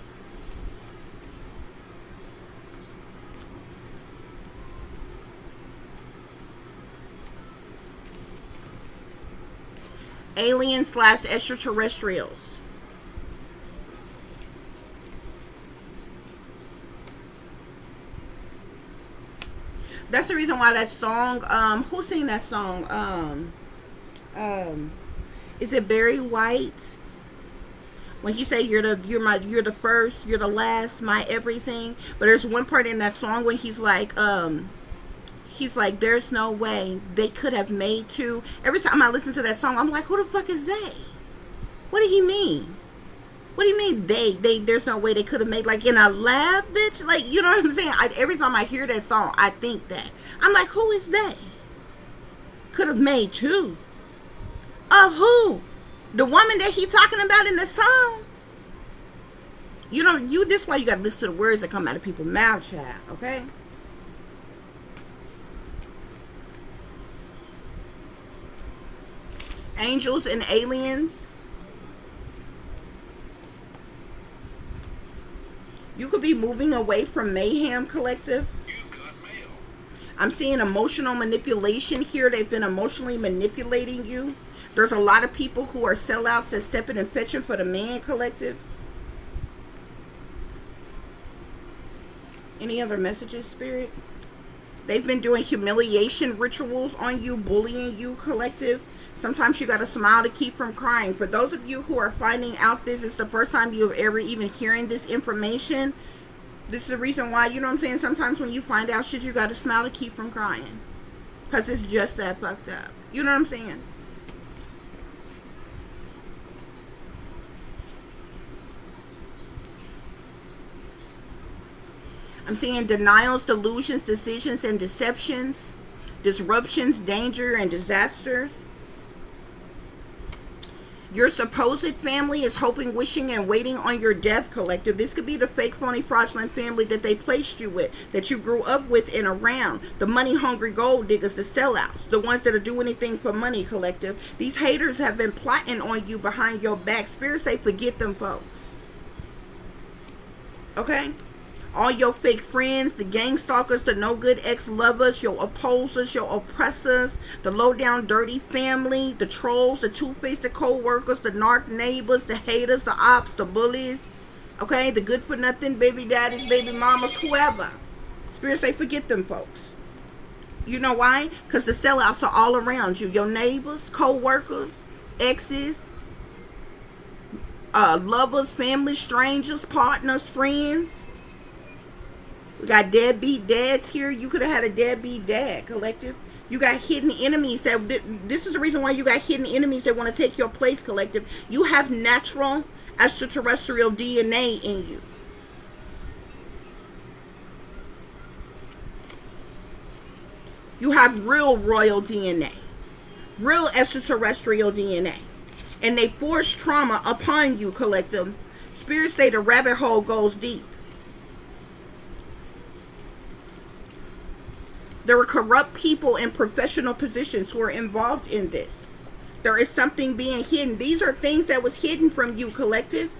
Aliens / extraterrestrials. That's the reason why that song, who sang that song? Is it Barry White? When he say you're the first, you're the last, my everything. But there's one part in that song when he's like, there's no way they could have made two. Every time I listen to that song, I'm like, who the fuck is they? What did he mean? What do you mean they there's no way they could have made, like, in a lab, bitch? Like, you know what I'm saying? Every time I hear that song, I think that. I'm like, who is they? Could have made two. Of who? The woman that he talking about in the song? You know, this why you gotta listen to the words that come out of people's mouth, child, okay? Angels and aliens. You could be moving away from mayhem, collective. I'm seeing emotional manipulation here. They've been emotionally manipulating you. There's a lot of people who are sellouts that stepping and fetching for the man, collective. Any other messages, Spirit? They've been doing humiliation rituals on you, bullying you, collective. Sometimes you got to smile to keep from crying. For those of you who are finding out this is the first time you've ever even hearing this information, this is the reason why, you know what I'm saying? Sometimes when you find out shit, you got to smile to keep from crying. Because it's just that fucked up. You know what I'm saying? I'm seeing denials, delusions, decisions, and deceptions. Disruptions, danger, and disasters. Your supposed family is hoping, wishing, and waiting on your death, collective. This could be the fake, phony, fraudulent family that they placed you with, that you grew up with and around. The money-hungry gold diggers, the sellouts, the ones that'll do anything for money, collective. These haters have been plotting on you behind your back. Spirit say, forget them folks. Okay? All your fake friends, the gang stalkers, the no good ex-lovers, your opposers, your oppressors, the low down dirty family, the trolls, the two-faced, the co-workers, the narc neighbors, the haters, the ops, the bullies, okay, the good for nothing baby daddies, baby mamas, whoever. Spirit say forget them folks. You know why? Because the sellouts are all around you. Your neighbors, co-workers, exes, lovers, family, strangers, partners, friends. We got deadbeat dads here. You could have had a deadbeat dad, collective. You got hidden enemies. This is the reason why you got hidden enemies that want to take your place, collective. You have natural extraterrestrial DNA in you. You have real royal DNA. Real extraterrestrial DNA. And they force trauma upon you, collective. Spirits say the rabbit hole goes deep. There are corrupt people in professional positions who are involved in this. There is something being hidden. These are things that was hidden from you, collective.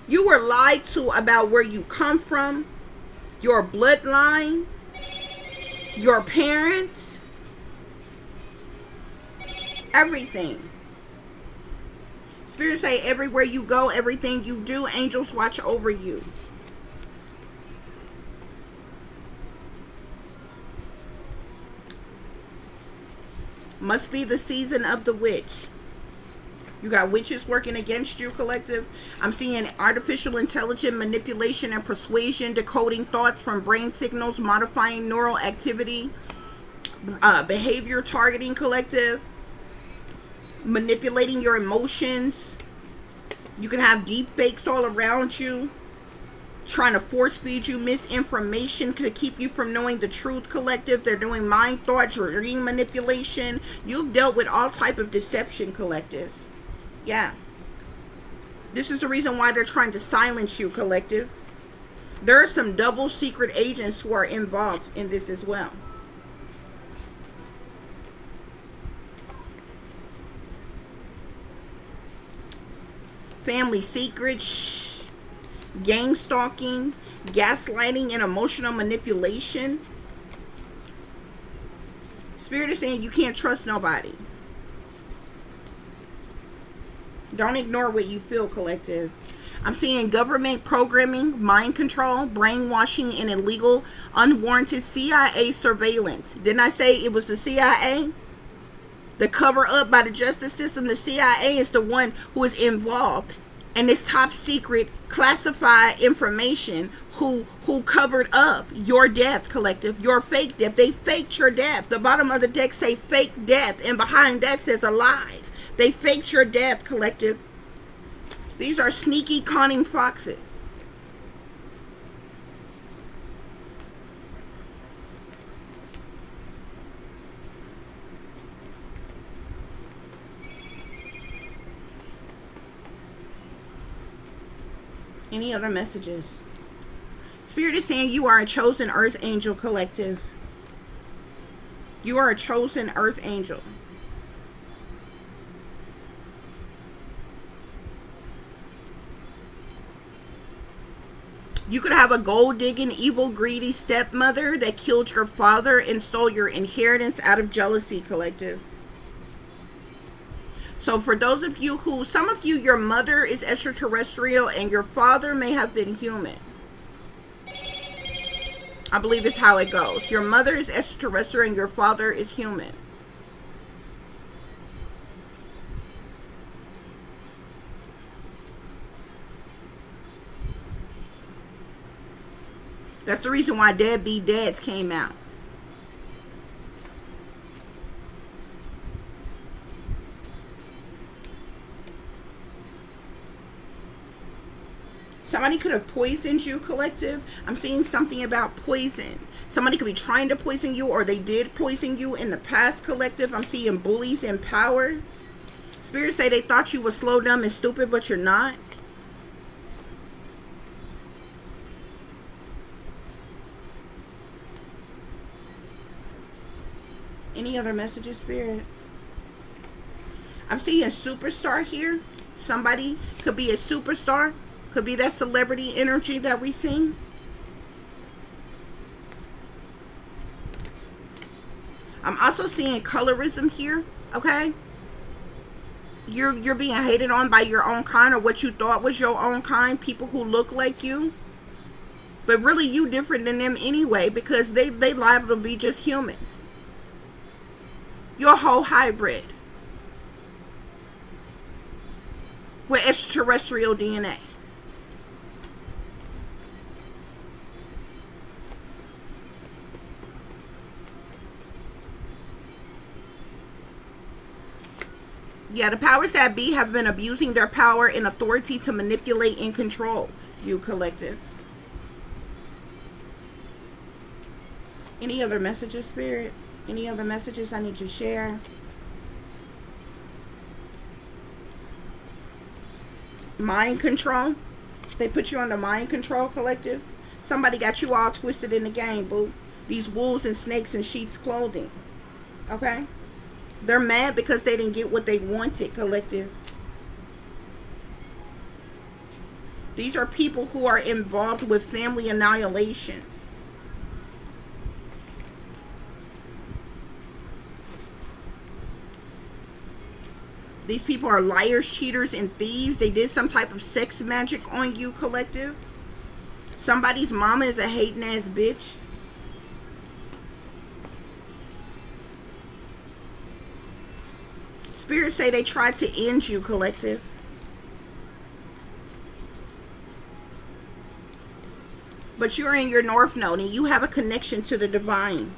You were lied to about where you come from, your bloodline, your parents, everything. Spirits say everywhere you go, everything you do, angels watch over you. Must be the season of the witch. You got witches working against you, collective. I'm seeing artificial intelligence manipulation and persuasion, decoding thoughts from brain signals, modifying neural activity, behavior targeting, collective, manipulating your emotions. You can have deep fakes all around you, trying to force feed you misinformation to keep you from knowing the truth, collective. They're doing mind thoughts, dream manipulation. You've dealt with all type of deception, collective. Yeah. This is the reason why they're trying to silence you, collective. There are some double secret agents who are involved in this as well. Family secrets, gang stalking, gaslighting, and emotional manipulation. Spirit is saying you can't trust nobody. Don't ignore what you feel, collective. I'm seeing government programming, mind control, brainwashing, and illegal, unwarranted CIA surveillance. Didn't I say it was the CIA? The cover up by the justice system. The CIA is the one who is involved in this top secret classified information who covered up your death, collective, your fake death. They faked your death. The bottom of the deck say fake death, and behind that says alive. They faked your death, collective. These are sneaky, cunning foxes. Any other messages? Spirit is saying you are a chosen earth angel, collective. You are a chosen earth angel. You could have a gold-digging, evil, greedy stepmother that killed your father and stole your inheritance out of jealousy, collective. So for those of you who, some of you, your mother is extraterrestrial and your father may have been human. I believe it's how it goes. Your mother is extraterrestrial and your father is human. That's the reason why deadbeat dads came out. Somebody could have poisoned you, collective. I'm seeing something about poison. Somebody could be trying to poison you, or they did poison you in the past, collective. I'm seeing bullies in power. Spirits say they thought you were slow, dumb, and stupid, but you're not. Any other messages, Spirit? I'm seeing a superstar here. Somebody could be a superstar. Could be that celebrity energy that we see. I'm also seeing colorism here, okay? You're being hated on by your own kind, or what you thought was your own kind, people who look like you. But really you different than them anyway, because they liable to be just humans. You're a whole hybrid with extraterrestrial DNA. Yeah, the powers that be have been abusing their power and authority to manipulate and control you, collective. Any other messages, Spirit? Any other messages I need to share? Mind control. They put you under mind control, collective. Somebody got you all twisted in the game, boo. These wolves and snakes in sheep's clothing. Okay? They're mad because they didn't get what they wanted, collective. These are people who are involved with family annihilations. These people are liars, cheaters, and thieves. They did some type of sex magic on you, collective. Somebody's mama is a hating ass bitch. Spirits say they tried to end you, collective. But you're in your North Node and you have a connection to the divine.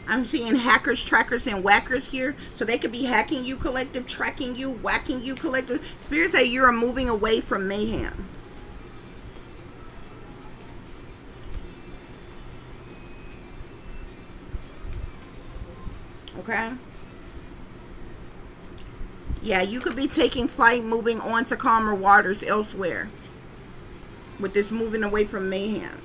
I'm seeing hackers, trackers, and whackers here. So they could be hacking you, collective, tracking you, whacking you, collective. Spirits say you're moving away from mayhem. Okay? Yeah, you could be taking flight, moving on to calmer waters elsewhere. With this moving away from mayhem.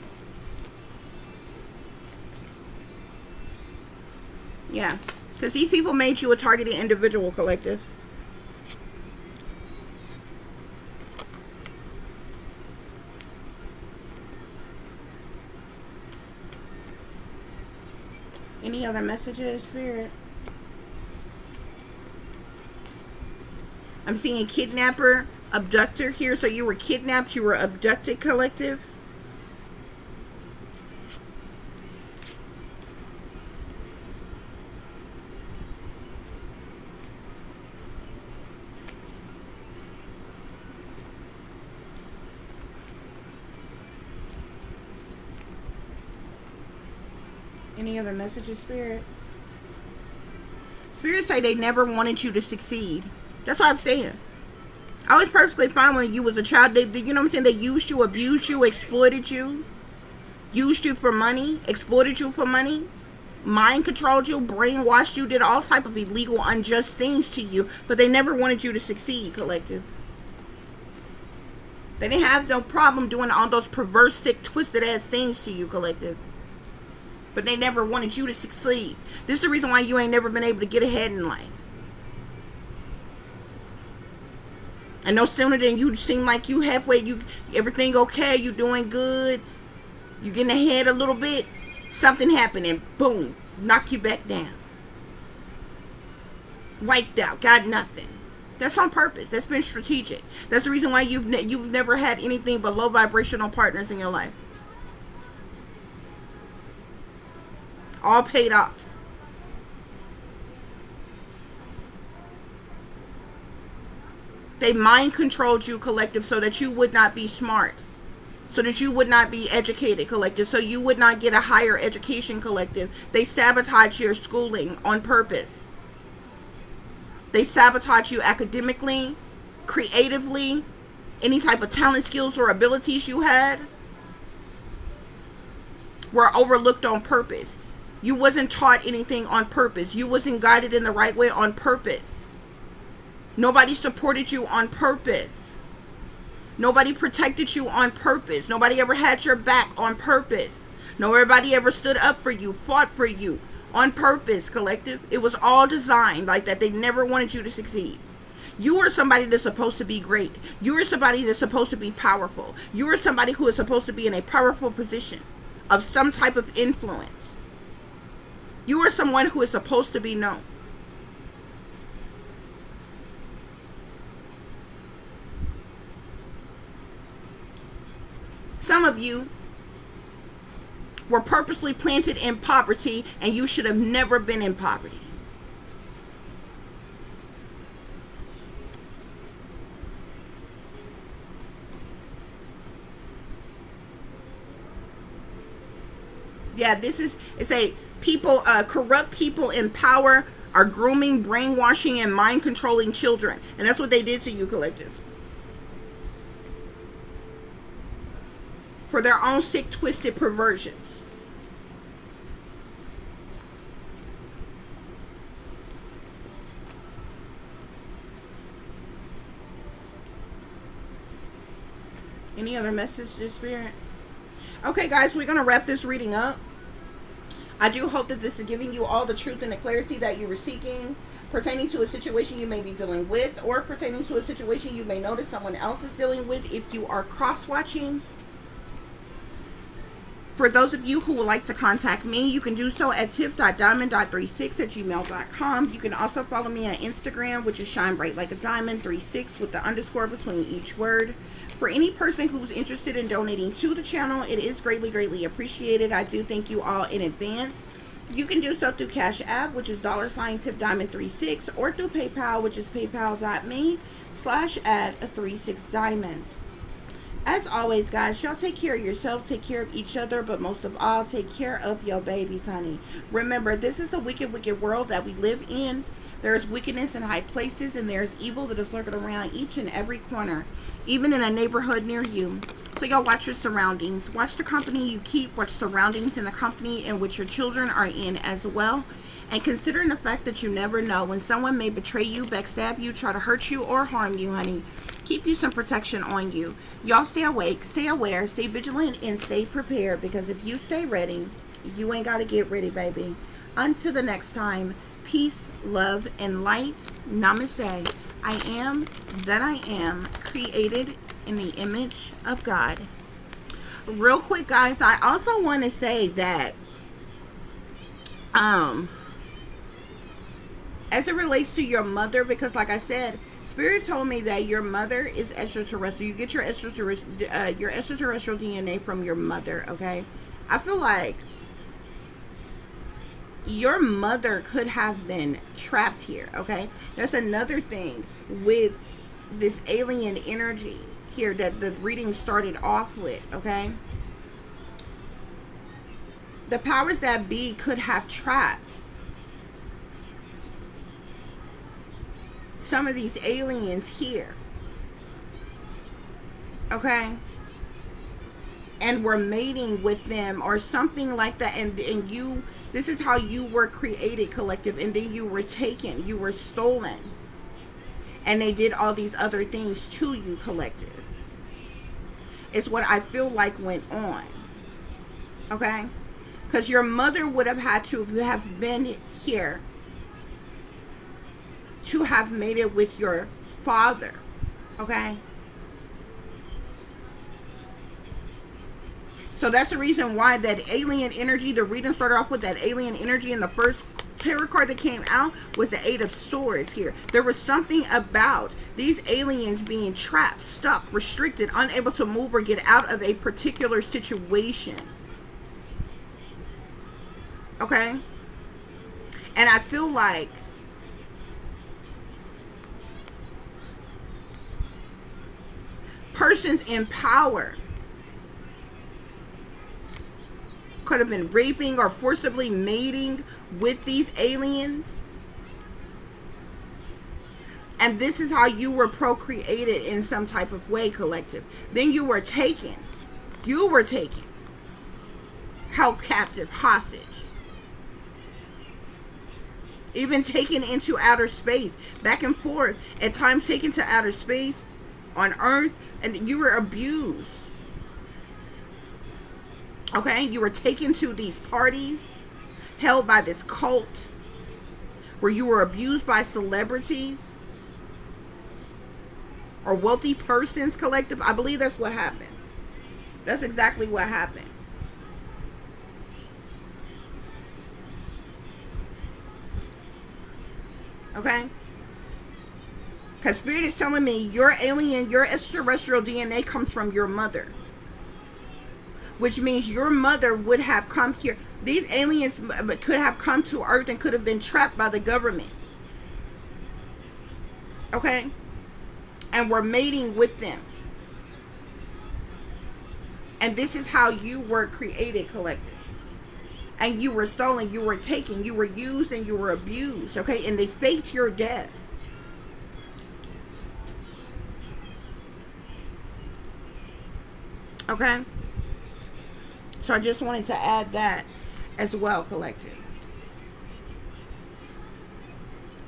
Yeah, because these people made you a targeted individual, collective. Any other messages, Spirit? I'm seeing kidnapper, abductor here. So you were kidnapped, you were abducted, collective. Any other messages, Spirit? Spirit say they never wanted you to succeed. That's what I'm saying. I was perfectly fine when you was a child. They, you know what I'm saying? They used you, abused you, exploited you. Used you for money. Exploited you for money. Mind controlled you. Brainwashed you. Did all type of illegal, unjust things to you. But they never wanted you to succeed, collective. They didn't have no problem doing all those perverse, sick, twisted ass things to you, collective. But they never wanted you to succeed. This is the reason why you ain't never been able to get ahead in life. And no sooner than you seem like you halfway, everything okay, you doing good, you getting ahead a little bit, something happened and boom, knock you back down. Wiped out, got nothing. That's on purpose. That's been strategic. That's the reason why you've never had anything but low vibrational partners in your life. All paid ops. They mind controlled you, collective, so that you would not be smart. So that you would not be educated, collective. So you would not get a higher education, collective. They sabotage your schooling on purpose. They sabotage you academically, creatively, any type of talent, skills, or abilities you had were overlooked on purpose. You wasn't taught anything on purpose. You wasn't guided in the right way on purpose. Nobody supported you on purpose. Nobody protected you on purpose. Nobody ever had your back on purpose. Nobody ever stood up for you, fought for you on purpose, collective. It was all designed like that. They never wanted you to succeed. You are somebody that's supposed to be great. You are somebody that's supposed to be powerful. You are somebody who is supposed to be in a powerful position of some type of influence. You are someone who is supposed to be known. Some of you were purposely planted in poverty and you should have never been in poverty. Yeah, it's a people, corrupt people in power are grooming, brainwashing, and mind controlling children. And that's what they did to you, collective. For their own sick, twisted perversions. Any other messages, Spirit? Okay, guys, we're going to wrap this reading up. I do hope that this is giving you all the truth and the clarity that you were seeking pertaining to a situation you may be dealing with, or pertaining to a situation you may notice someone else is dealing with if you are cross-watching. For those of you who would like to contact me, you can do so at tiff.diamond.36@gmail.com. You can also follow me on Instagram, which is shinebrightlikeadiamond36 with the underscore between each word. For any person who's interested in donating to the channel, it is greatly, greatly appreciated. I do thank you all in advance. You can do so through Cash App, which is $tip diamond36, or through PayPal, which is paypal.me/add36diamonds. As always, guys, y'all take care of yourself, take care of each other, but most of all, take care of your babies, honey. Remember, this is a wicked, wicked world that we live in. There is wickedness in high places, and there is evil that is lurking around each and every corner, even in a neighborhood near you. So y'all watch your surroundings. Watch the company you keep. Watch surroundings in the company in which your children are in as well. And considering the fact that you never know when someone may betray you, backstab you, try to hurt you, or harm you, honey. Keep you some protection on you. Y'all stay awake, stay aware, stay vigilant, and stay prepared, because if you stay ready, you ain't got to get ready, baby. Until the next time, peace, love, and light. Namaste. I am that I am, created in the image of God. Real quick, guys, I also want to say that as it relates to your mother, because like I said, Spirit told me that your mother is extraterrestrial. You get your extraterrestrial DNA from your mother, okay? I feel like your mother could have been trapped here, okay? That's another thing with this alien energy here that the reading started off with, okay? The powers that be could have trapped some of these aliens here, okay, and were mating with them or something like that, and you, this is how you were created, collective, and then you were taken, you were stolen, and they did all these other things to you, collective. It's what I feel like went on, okay, because your mother would have had to have been here to have made it with your father, okay? So that's the reason why that alien energy, the reading started off with that alien energy, and the first tarot card that came out was the Eight of Swords here. There was something about these aliens being trapped, stuck, restricted, unable to move or get out of a particular situation, okay? And I feel like persons in power could have been raping or forcibly mating with these aliens, and this is how you were procreated in some type of way, collective. Then you were taken, held captive, hostage, even taken into outer space, back and forth, at times taken to outer space on earth, and you were abused, okay? You were taken to these parties held by this cult where you were abused by celebrities or wealthy persons, collective. I believe that's what happened. That's exactly what happened. Okay? Because Spirit is telling me your alien, your extraterrestrial DNA comes from your mother. Which means your mother would have come here. These aliens could have come to Earth and could have been trapped by the government. Okay? And were mating with them. And this is how you were created, collective. And you were stolen, you were taken, you were used, and you were abused. Okay? And they faked your death. Okay? So I just wanted to add that as well, collective.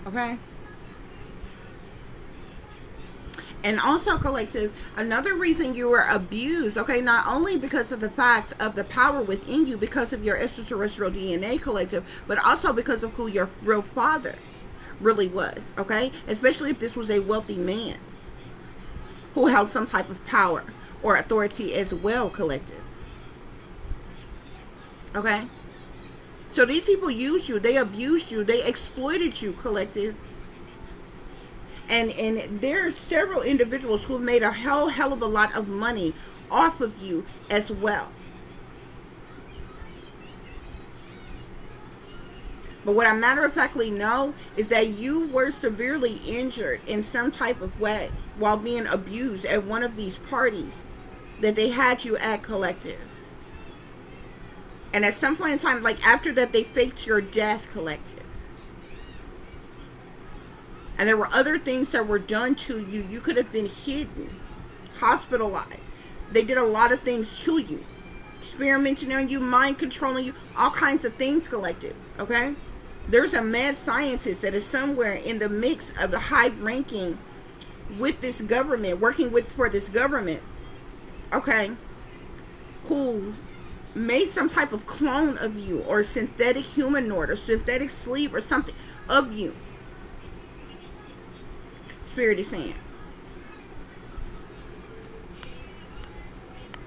Okay? And also, collective, another reason you were abused, okay, not only because of the fact of the power within you, because of your extraterrestrial DNA, collective, but also because of who your real father really was, okay? Especially if this was a wealthy man who held some type of power or authority as well, collective. Okay? So these people used you, they abused you, they exploited you, collective. And there are several individuals who have made a hell of a lot of money off of you as well. But what I matter of factly know is that you were severely injured in some type of way while being abused at one of these parties that they had you at, collective. And at some point in time, like after that, they faked your death, collective. And there were other things that were done to you. You could have been hidden, hospitalized. They did a lot of things to you. Experimenting on you, mind controlling you, all kinds of things, collective. Okay? There's a mad scientist that is somewhere in the mix of the high ranking with this government, working for this government, okay, who made some type of clone of you, or synthetic humanoid, or synthetic sleeve, or something of you. Spirit is saying.